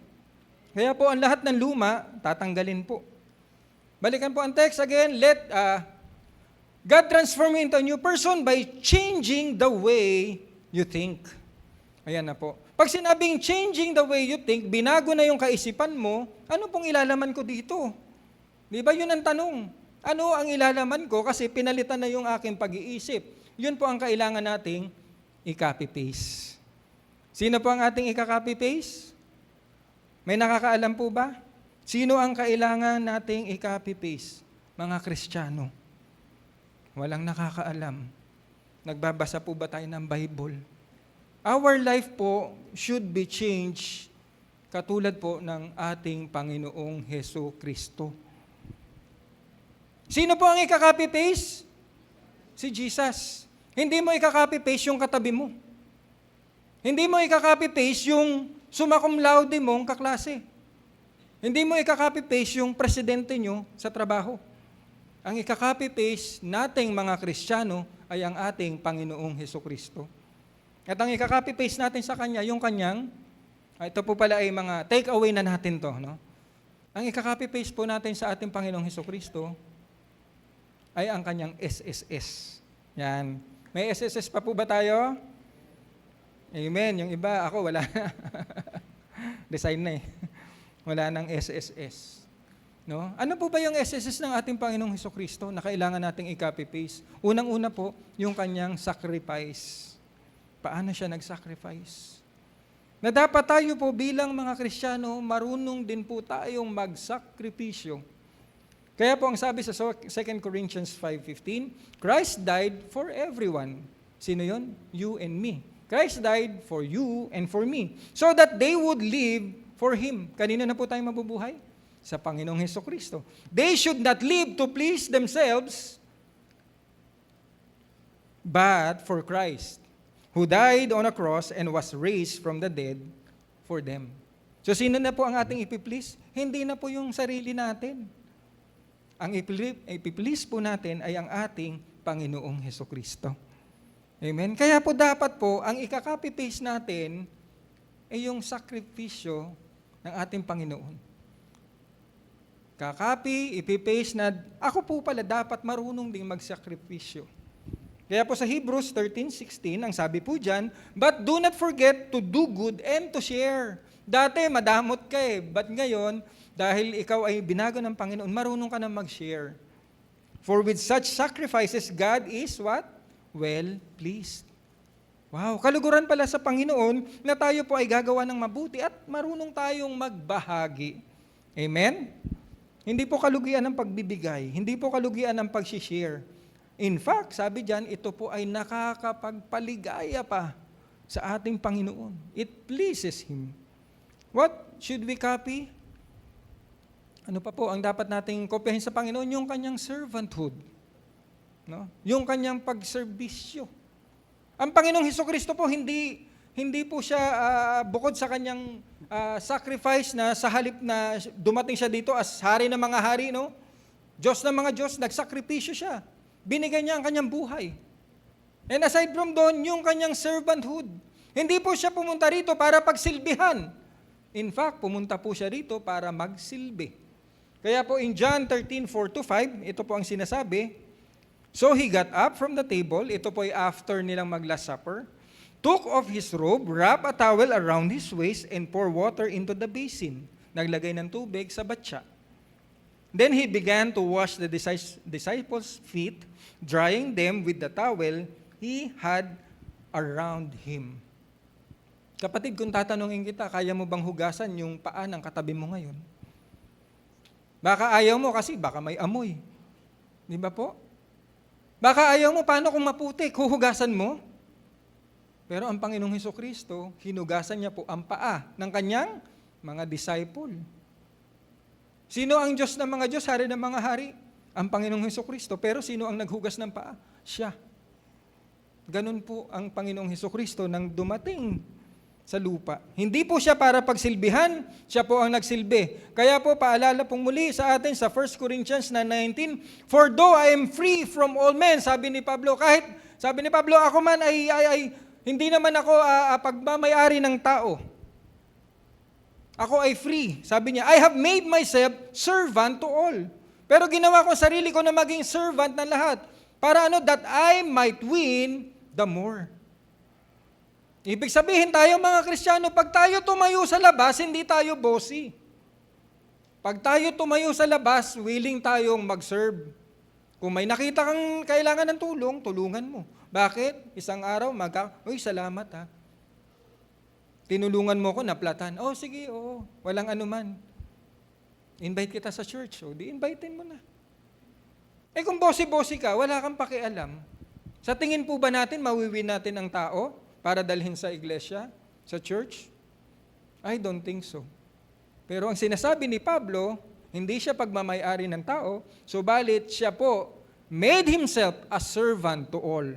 Speaker 2: Kaya po ang lahat ng luma, tatanggalin po. Balikan po ang text again, let God transform you into a new person by changing the way you think. Ayan na po. Pag sinabing changing the way you think, binago na yung kaisipan mo, ano pong ilalaman ko dito? Di ba yun ang tanong? Ano ang ilalaman ko kasi pinalitan na yung aking pag-iisip? Yun po ang kailangan nating i-copy-paste. Sino po ang ating i-copy-paste? May nakakaalam po ba? Sino ang kailangan nating i-copy-paste? Mga Kristiyano. Walang nakakaalam. Nagbabasa po ba tayo ng Bible? Our life po should be changed katulad po ng ating Panginoong Hesukristo. Sino po ang i-copy-paste? Si Jesus. Hindi mo i-copy-paste yung katabi mo. Hindi mo i-copy-paste yung summa cum laude mong kaklase. Hindi mo i-copy-paste yung presidente nyo sa trabaho. Ang i-copy-paste nating mga Kristiyano ay ang ating Panginoong Hesukristo. At ang i-copy-paste natin sa Kanya, yung Kanyang, ito po pala ay mga take-away na natin to. No? Ang i-copy-paste po natin sa ating Panginoong Hesukristo ay ang Kanyang SSS. Yan. May SSS pa po ba tayo? Amen. Yung iba, ako wala na. Design na eh. Wala nang SSS. No? Ano po ba yung SSS ng ating Panginoong Hesukristo na kailangan nating i-copy paste? Unang-una po, yung kanyang sacrifice. Paano siya nag-sacrifice? Na dapat tayo po bilang mga Kristiyano, marunong din po tayong magsakripisyo. Kaya po ang sabi sa 2 Corinthians 5:15, Christ died for everyone. Sino yun? You and me. Christ died for you and for me. So that they would live for Him. Kanino na po tayo mabubuhay? Sa Panginoong Hesukristo. They should not live to please themselves, but for Christ, who died on a cross and was raised from the dead for them. So sino na po ang ating ipiplease? Hindi na po yung sarili natin. Ang ipiplease po natin ay ang ating Panginoong Hesukristo. Amen? Kaya po dapat po, ang ika-copy-paste natin ay yung sakripisyo ng ating Panginoon. Kakapi, ipipaste na, ako po pala dapat marunong ding magsakripisyo. Kaya po sa Hebrews 13:16, ang sabi po dyan, but do not forget to do good and to share. Dati, madamot ka eh. But ngayon, dahil ikaw ay binago ng Panginoon, marunong ka na mag-share. For with such sacrifices, God is what? Well pleased. Wow, kaluguran pala sa Panginoon na tayo po ay gagawa ng mabuti at marunong tayong magbahagi. Amen? Hindi po kalugian ang pagbibigay. Hindi po kalugian ang pag-share. In fact, sabi diyan, ito po ay nakakapagpaligaya pa sa ating Panginoon. It pleases Him. What should we copy? Ano pa po ang dapat nating kopyahin sa Panginoon? Yung kanyang servanthood. No? Yung kanyang pagserbisyo. Ang Panginoong Hesukristo po, hindi po siya bukod sa kanyang sacrifice na sa halip na dumating siya dito as hari ng mga hari, no? Diyos ng mga Diyos, nagsakripisyo siya. Binigay niya ang kanyang buhay. And aside from doon, yung kanyang servanthood. Hindi po siya pumunta rito para pagsilbihan. In fact, pumunta po siya rito para magsilbi. Kaya po in John 13:4-5, ito po ang sinasabi, so he got up from the table, ito po ay after nilang mag-last supper, took off his robe, wrapped a towel around his waist, and poured water into the basin. Naglagay ng tubig sa batya. Then he began to wash the disciples' feet, drying them with the towel he had around him. Kapatid, kung tatanungin kita, kaya mo bang hugasan yung paa ng katabi mo ngayon? Baka ayaw mo kasi baka may amoy. Di ba po? Baka ayaw mo, paano kung maputik? Huhugasan mo? Pero ang Panginoong Hesukristo, hinugasan niya po ang paa ng kanyang mga disciple. Sino ang Diyos ng mga Diyos, hari ng mga hari? Ang Panginoong Hesukristo. Pero sino ang naghugas ng paa? Siya. Ganun po ang Panginoong Hesukristo nang dumating sa lupa. Hindi po siya para pagsilbihan, siya po ang nagsilbi. Kaya po paalala pong muli sa atin sa 1 Corinthians 9:19, for though I am free from all men, sabi ni Pablo, ako man ay hindi naman ako pagmamayari ng tao. Ako ay free. Sabi niya, I have made myself servant to all. Pero ginawa ko sarili ko na maging servant ng lahat. Para that I might win the more. Ibig sabihin tayo mga Kristiyano, pag tayo tumayo sa labas, hindi tayo bossy. Pag tayo tumayo sa labas, willing tayong mag-serve. Kung may nakita kang kailangan ng tulong, tulungan mo. Bakit? Isang araw, uy, salamat ha. Tinulungan mo ko, naplatan. Oh, sige, oo. Walang anuman. Invite kita sa church. O, di-invitein mo na. Kung bossy-bossy ka, wala kang pakialam. Sa tingin po ba natin, mawiwin natin ang tao para dalhin sa iglesia, sa church? I don't think so. Pero ang sinasabi ni Pablo, hindi siya pagmamayari ng tao, subalit siya po made himself a servant to all,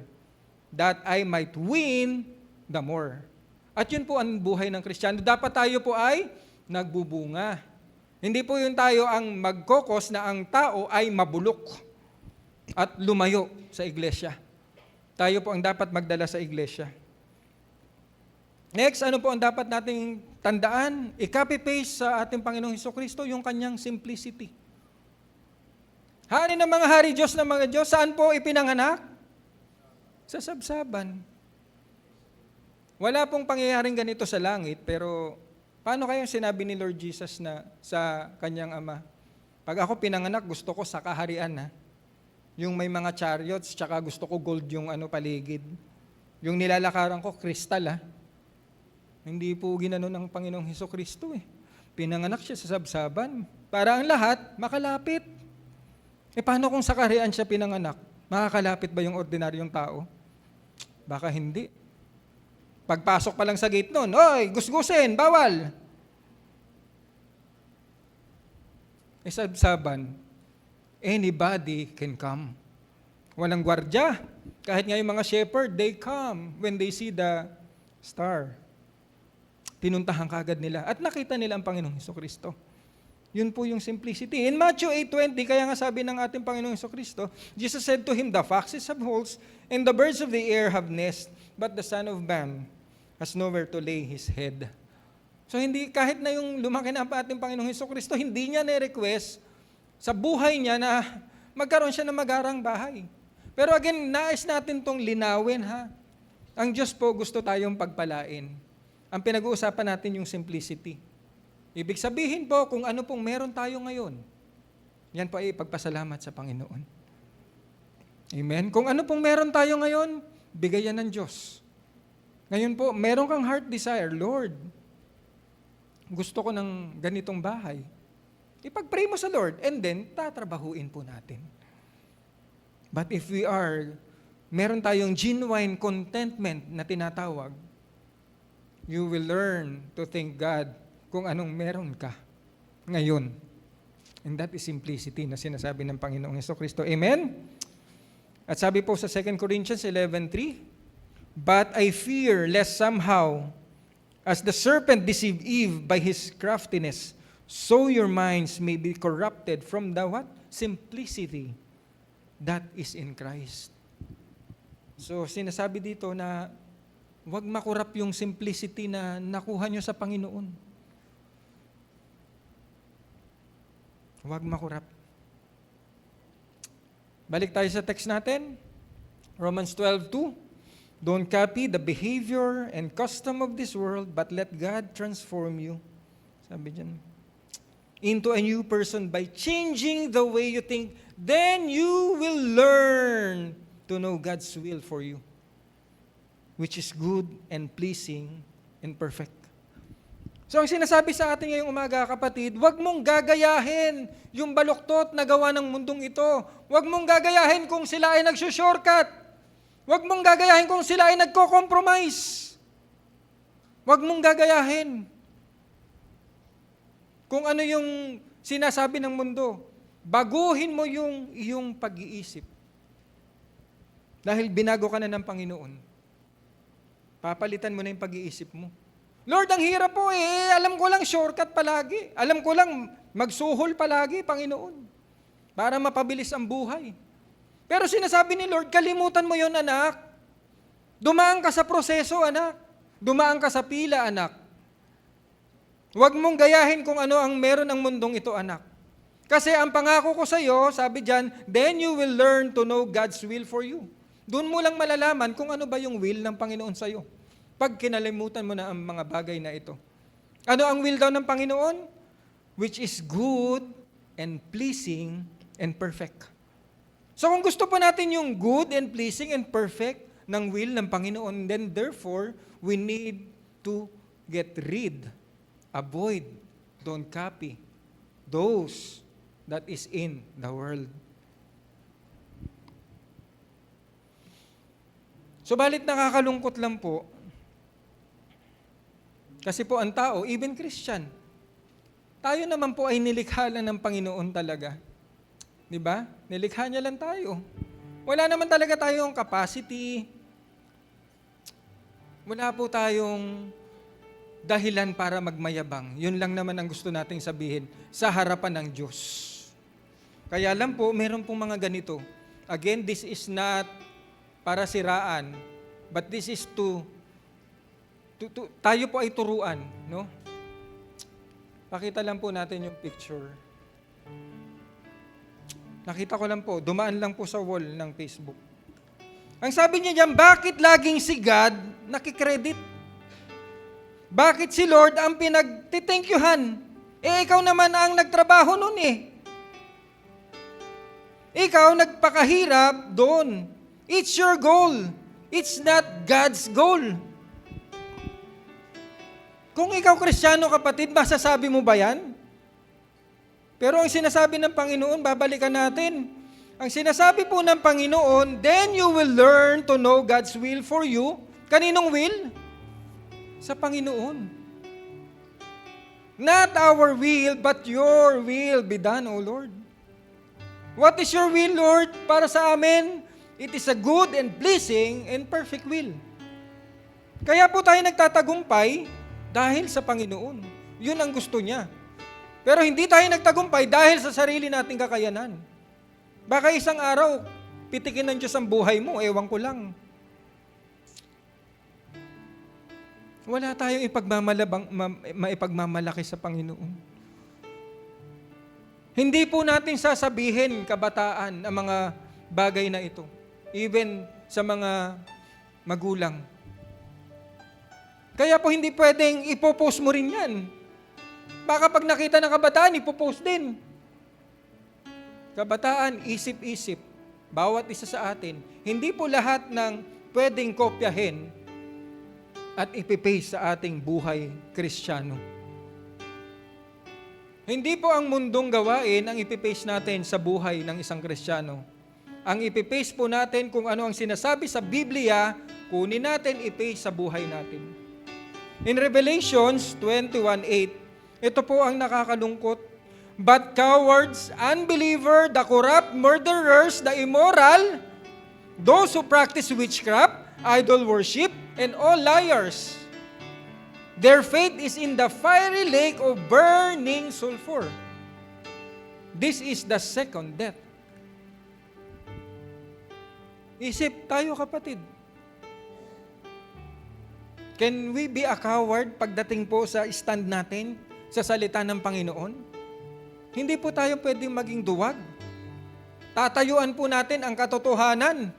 Speaker 2: that I might win the more. At yun po ang buhay ng Kristiyano. Dapat tayo po ay nagbubunga. Hindi po yun tayo ang magkokos na ang tao ay mabulok at lumayo sa iglesia. Tayo po ang dapat magdala sa iglesia. Next, ano po ang dapat nating tandaan? I-copy-paste sa ating Panginoong Hesukristo yung kanyang simplicity. Hari ng mga hari, Diyos ng mga Diyos, saan po ipinanganak? Sa sabsaban. wala pong pangyayaring ganito sa langit, pero paano kayang sinabi ni Lord Jesus na sa kanyang ama? Pag ako pinanganak, gusto ko sa kaharian, ha? Yung may mga chariots, tsaka gusto ko gold yung paligid. Yung nilalakaran ko, kristal, ha? Hindi po ginanon ng Panginoong Hesukristo, eh. Pinanganak siya sa sabsaban para ang lahat makalapit. Paano kung sa kaharian siya pinanganak? Makakalapit ba yung ordinaryong tao? Baka hindi. Pagpasok pa lang sa gate nun, oy, gusgusin, bawal. Sabsaban, anybody can come. Walang gwardya. Kahit nga yung mga shepherd, they come when they see the star. Pinuntahan kagad nila at nakita nila ang Panginoong Hesukristo. Yun po yung simplicity. In Matthew 8:20, kaya nga sabi ng ating Panginoong Hesukristo, Jesus said to him, the foxes have holes and the birds of the air have nests, but the Son of Man has nowhere to lay his head. So hindi, kahit na yung lumaki na ang ating Panginoong Hesukristo, hindi niya na-request sa buhay niya na magkaroon siya ng magarang bahay. Pero again, nais natin tong linawin, ha. Ang Diyos po gusto tayong pagpalain. Ang pinag-uusapan natin yung simplicity. Ibig sabihin po, kung ano pong meron tayo ngayon, yan po ay pagpasalamat sa Panginoon. Amen? Kung ano pong meron tayo ngayon, bigayan ng Diyos. Ngayon po, meron kang heart desire, Lord, gusto ko ng ganitong bahay. Ipag-pray mo sa Lord, and then, tatrabahuin po natin. But if meron tayong genuine contentment na tinatawag, you will learn to thank God kung anong meron ka ngayon. And that is simplicity na sinasabi ng Panginoong Hesukristo. Amen? At sabi po sa 2 Corinthians 11:3, but I fear lest somehow, as the serpent deceived Eve by his craftiness, so your minds may be corrupted from the what? Simplicity that is in Christ. So sinasabi dito na huwag makurap yung simplicity na nakuha nyo sa Panginoon. Huwag makurap. Balik tayo sa text natin. Romans 12:2. Don't copy the behavior and custom of this world, but let God transform you. Sabi dyan. Into a new person by changing the way you think. Then you will learn to know God's will for you, which is good and pleasing and perfect. So ang sinasabi sa atin ngayong umaga, kapatid, huwag mong gagayahin yung baluktot na gawa ng mundong ito. Huwag mong gagayahin kung sila ay nagsushortcut. Huwag mong gagayahin kung sila ay nagko-compromise. Huwag mong gagayahin kung ano yung sinasabi ng mundo. Baguhin mo yung iyong pag-iisip. Dahil binago ka na ng Panginoon. Papalitan mo na yung pag-iisip mo. Lord, ang hirap po eh. Alam ko lang shortcut palagi. Alam ko lang magsuhol palagi, Panginoon. Para mapabilis ang buhay. Pero sinasabi ni Lord, kalimutan mo yon, anak. Dumaan ka sa proseso, anak. Dumaan ka sa pila, anak. Huwag mong gayahin kung ano ang meron ng mundong ito, anak. Kasi ang pangako ko sa iyo, sabi diyan, then you will learn to know God's will for you. Doon mo lang malalaman kung ano ba yung will ng Panginoon sa iyo. Pag kinalimutan mo na ang mga bagay na ito. Ano ang will daw ng Panginoon? Which is good and pleasing and perfect. So kung gusto po natin yung good and pleasing and perfect ng will ng Panginoon, then therefore, we need to get rid, avoid, don't copy those that is in the world. Subalit nakakalungkot lang po, kasi po ang tao, even Christian, tayo naman po ay nilikha lang ng Panginoon talaga. Di ba? Nilikha niya lang tayo. Wala naman talaga tayong capacity. Wala po tayong dahilan para magmayabang. Yun lang naman ang gusto nating sabihin sa harapan ng Diyos. Kaya lang po, meron pong mga ganito. Again, this is not para siraan, but this is tayo po ay turuan, no? Pakita lang po natin yung picture. Nakita ko lang po, dumaan lang po sa wall ng Facebook. Ang sabi niya diyan, bakit laging si God nakikredit? Bakit si Lord ang pinagtithankyuhan? Ikaw naman ang nagtrabaho nun eh. Ikaw nagpakahirap doon. It's your goal. It's not God's goal. Kung ikaw Kristiyano, kapatid, masasabi mo ba yan? Pero ang sinasabi ng Panginoon, babalikan natin. Ang sinasabi po ng Panginoon, then you will learn to know God's will for you. Kaninong will? Sa Panginoon. Not our will, but your will be done, O Lord. What is your will, Lord, para sa amin? It is a good and pleasing and perfect will. Kaya po tayo nagtatagumpay dahil sa Panginoon. Yun ang gusto niya. Pero hindi tayo nagtagumpay dahil sa sarili nating kakayanan. Baka isang araw, pitikin ng Diyos ang buhay mo, ewan ko lang. Wala tayong maipagmamalaki sa Panginoon. Hindi po natin sasabihin, kabataan, ang mga bagay na ito. Even sa mga magulang. Kaya po hindi pwedeng ipopost mo rin yan. Baka pag nakita ng kabataan, ipopost din. Kabataan, isip-isip. Bawat isa sa atin. Hindi po lahat ng pwedeng kopyahin at ipipaste sa ating buhay Kristiyano. Hindi po ang mundong gawain ang ipipaste natin sa buhay ng isang Kristiyano. Ang ipipaste po natin kung ano ang sinasabi sa Biblia, kunin natin, ipaste sa buhay natin. In Revelations 21:8, ito po ang nakakalungkot. But cowards, unbeliever, the corrupt, murderers, the immoral, those who practice witchcraft, idol worship, and all liars, their fate is in the fiery lake of burning sulfur. This is the second death. Isip tayo, kapatid. Can we be a coward pagdating po sa stand natin sa salita ng Panginoon? Hindi po tayo pwedeng maging duwag. Tatayuan po natin ang katotohanan.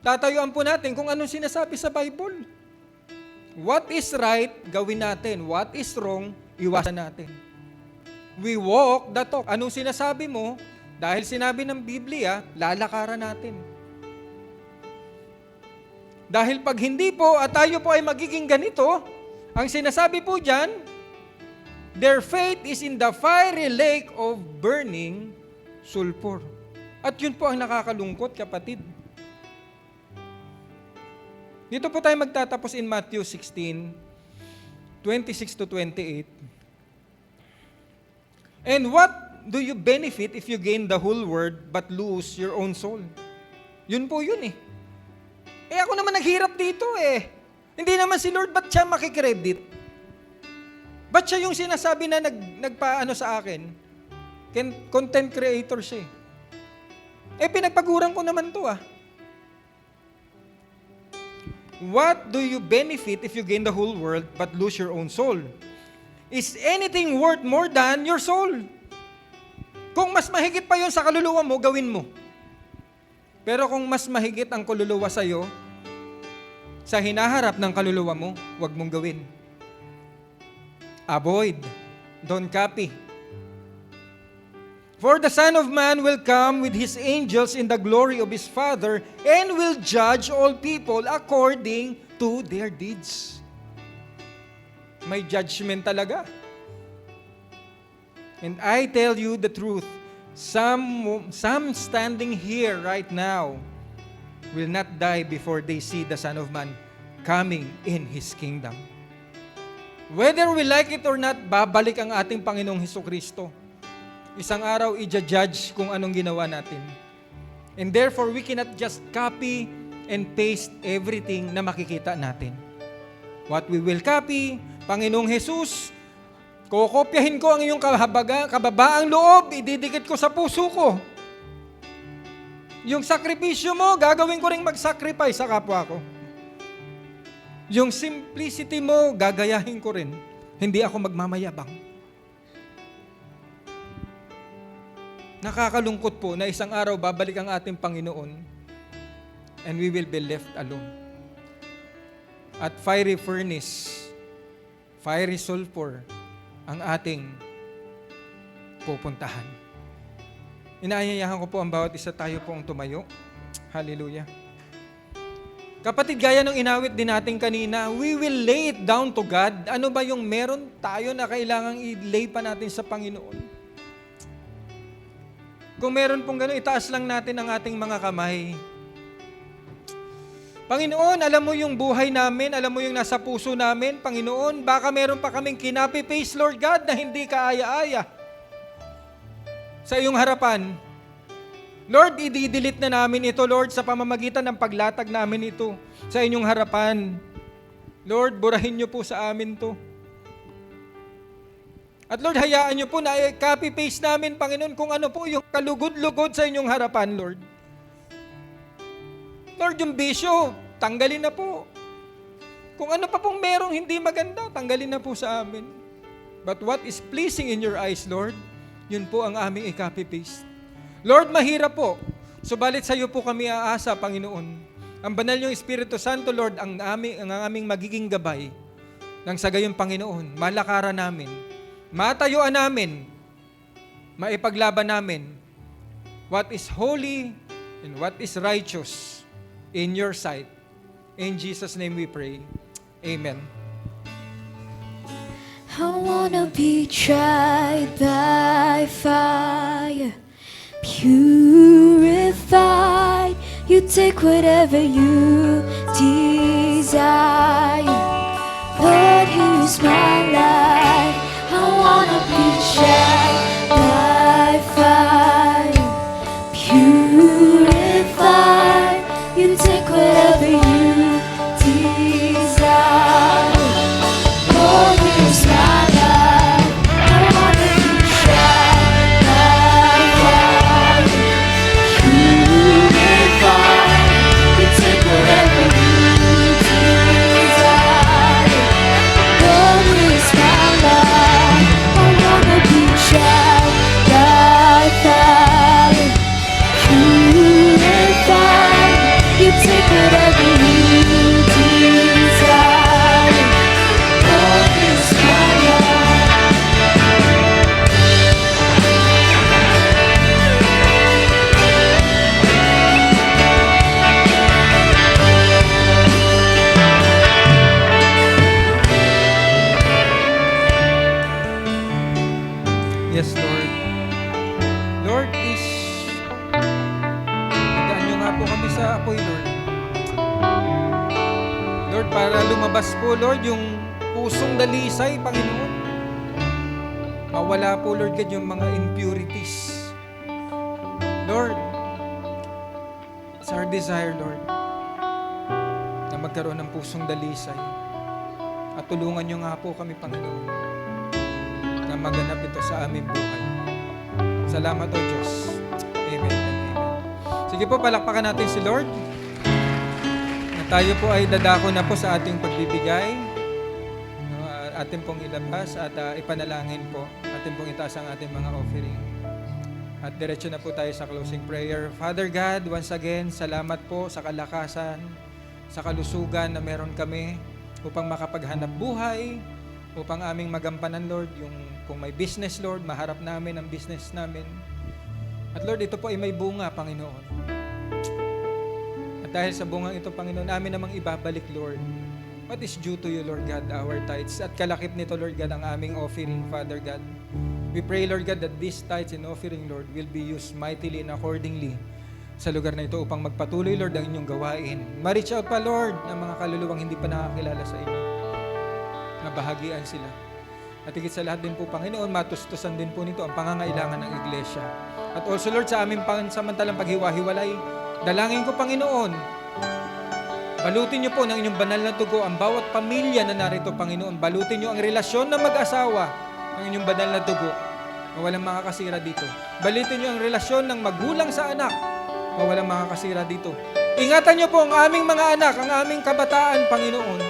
Speaker 2: Tatayuan po natin kung anong sinasabi sa Bible. What is right, gawin natin. What is wrong, iwasan natin. We walk the talk. Anong sinasabi mo? Dahil sinabi ng Biblia, lalakaran natin. Dahil pag hindi po at tayo po ay magiging ganito, ang sinasabi po dyan, their fate is in the fiery lake of burning sulfur. At yun po ang nakakalungkot, kapatid. Dito po tayo magtatapos in Matthew 16, 26-28. And what do you benefit if you gain the whole world but lose your own soul? Yun po yun eh. Ako naman naghirap dito eh. Hindi naman si Lord, ba't siya makikredit? Ba't siya yung sinasabi na nagpaano sa akin? Content creator siya eh. Pinagpaguran ko naman to ah. What do you benefit if you gain the whole world but lose your own soul? Is anything worth more than your soul? Kung mas mahigit pa yun sa kaluluwa mo, gawin mo. Pero kung mas mahigit ang kaluluwa sa'yo, sa hinaharap ng kaluluwa mo, huwag mong gawin. Avoid. Don't copy. For the Son of Man will come with His angels in the glory of His Father and will judge all people according to their deeds. May judgment talaga. And I tell you the truth, some standing here right now will not die before they see the Son of Man coming in His kingdom. Whether we like it or not, babalik ang ating Panginoong Hesukristo. Isang araw, i-judge kung anong ginawa natin. And therefore, we cannot just copy and paste everything na makikita natin. What we will copy, Panginoong Jesus, kokopyahin ko ang iyong kababaang loob, ididikit ko sa puso ko. Yung sakripisyo mo, gagawin ko rin mag-sacrifice sa kapwa ko. Yung simplicity mo, gagayahin ko rin. Hindi ako magmamayabang. Nakakalungkot po na isang araw babalik ang ating Panginoon and we will be left alone. At fiery furnace, fiery sulfur ang ating pupuntahan. Inaanyayahan ko po ang bawat isa tayo pong tumayo. Hallelujah. Kapatid, gaya ng inawit din natin kanina, we will lay it down to God. Ano ba yung meron tayo na kailangang i-lay pa natin sa Panginoon? Kung meron pong gano'n, itaas lang natin ang ating mga kamay. Panginoon, alam mo yung buhay namin, alam mo yung nasa puso namin, Panginoon, baka meron pa kaming kinapi-paste, Lord God, na hindi kaaya-aya sa iyong harapan. Lord, i-delete na namin ito, Lord, sa pamamagitan ng paglatag namin ito sa inyong harapan. Lord, burahin niyo po sa amin to. At Lord, hayaan niyo po na copy-paste namin, Panginoon, kung ano po yung kalugod-lugod sa inyong harapan, Lord. Lord, yung bisyo, tanggalin na po. Kung ano pa pong merong hindi maganda, tanggalin na po sa amin. But what is pleasing in your eyes, Lord, yun po ang aming i-copy-paste. Lord, mahirap po. Subalit sa iyo po kami aasa, Panginoon. Ang banal niyong Espiritu Santo, Lord, ang aming magiging gabay. Nang sa gayon, Panginoon, malakaran namin, matayuan namin, maipaglaban namin what is holy and what is righteous in your sight. In Jesus' name we pray. Amen.
Speaker 1: I wanna be tried by fire, purified. You take whatever you desire. Lord, here's my life. I wanna be tried by fire, purified. You take whatever you desire. Lord, here's my life. I wanna be tried by fire, purified. You take whatever you desire. Lord, here's my life. I wanna be tried by fire, purified. You take whatever you desire. Lord, here's my life.
Speaker 2: Yes, Lord. Lord, is higdaan niyo nga po kami sa apoy, Lord. Lord, para lumabas po, Lord, yung pusong dalisay, Panginoon. Mawala po, Lord God, yung mga impurities. Lord, it's our desire, Lord, na magkaroon ng pusong dalisay. At tulungan niyo nga po kami, Panginoon, na maganap ito sa aming buhay. Salamat, O Diyos. Amen and amen. Sige po, palakpakan natin si Lord. Na tayo po ay dadako na po sa ating pagbibigay. No, atin pong ilabas at ipanalangin po. Atin pong itaas ang ating mga offering. At diretso na po tayo sa closing prayer. Father God, once again, salamat po sa kalakasan, sa kalusugan na meron kami upang makapaghanap buhay, upang aming magampanan, Lord, yung kung may business, Lord, maharap namin ang business namin. At Lord, ito po ay may bunga, Panginoon. At dahil sa bungang ito, Panginoon, namin namang ibabalik, Lord, what is due to you, Lord God, our tithes. At kalakip nito, Lord God, ang aming offering, Father God. We pray, Lord God, that these tithes and offering, Lord, will be used mightily and accordingly sa lugar na ito upang magpatuloy, Lord, ang inyong gawain. Ma-reach out pa, Lord, ng mga kaluluwang hindi pa nakakilala sa inyo. Nabahagian sila. At higit sa lahat din po, Panginoon, matustusan din po nito ang pangangailangan ng Iglesia. At also, Lord, sa aming pansamantalang paghiwa-hiwalay, dalangin ko, Panginoon, balutin niyo po ng inyong banal na dugo ang bawat pamilya na narito, Panginoon. Balutin niyo ang relasyon ng mag-asawa ng inyong banal na dugo na walang makakasira dito. Balutin niyo ang relasyon ng magulang sa anak na walang makakasira dito. Ingatan niyo po ang aming mga anak, ang aming kabataan, Panginoon.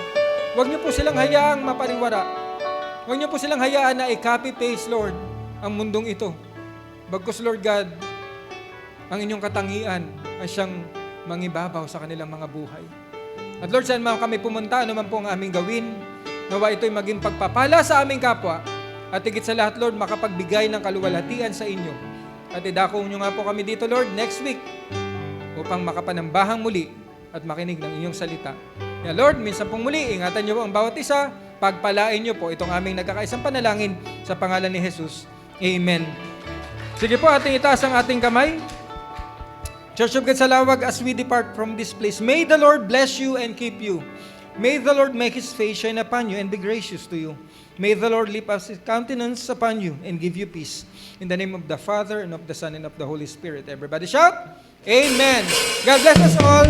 Speaker 2: Huwag niyo po silang hayaang mapariwara. Huwag niyo po silang hayaan na i-copy-paste, Lord, ang mundong ito. Bagkus, Lord God, ang inyong katangian ay siyang mangibabaw sa kanilang mga buhay. At Lord, saan man kami pumunta, ano man po ang aming gawin, Nawa ito'y maging pagpapala sa aming kapwa. At higit sa lahat, Lord, makapagbigay ng kaluwalhatian sa inyo. At idako nyo nga po kami dito, Lord, next week upang makapanambahang muli at makinig ng inyong salita. Kaya Lord, minsan pong muli, ingatan nyo po ang bawat isa. Pagpalain nyo po itong aming nagkakaisang panalangin sa pangalan ni Jesus. Amen. Sige po, ating itaas ang ating kamay. Church of God sa Lawag, as we depart from this place, may the Lord bless you and keep you. May the Lord make His face shine upon you and be gracious to you. May the Lord lift up His countenance upon you and give you peace. In the name of the Father, and of the Son, and of the Holy Spirit. Everybody shout, Amen. God bless us all.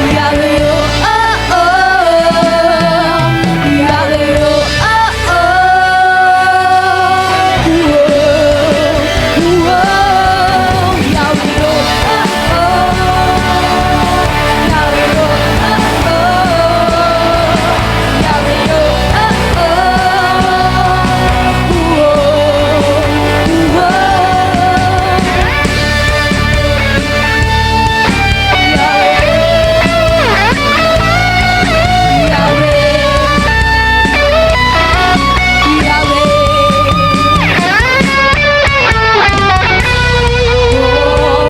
Speaker 1: We love you.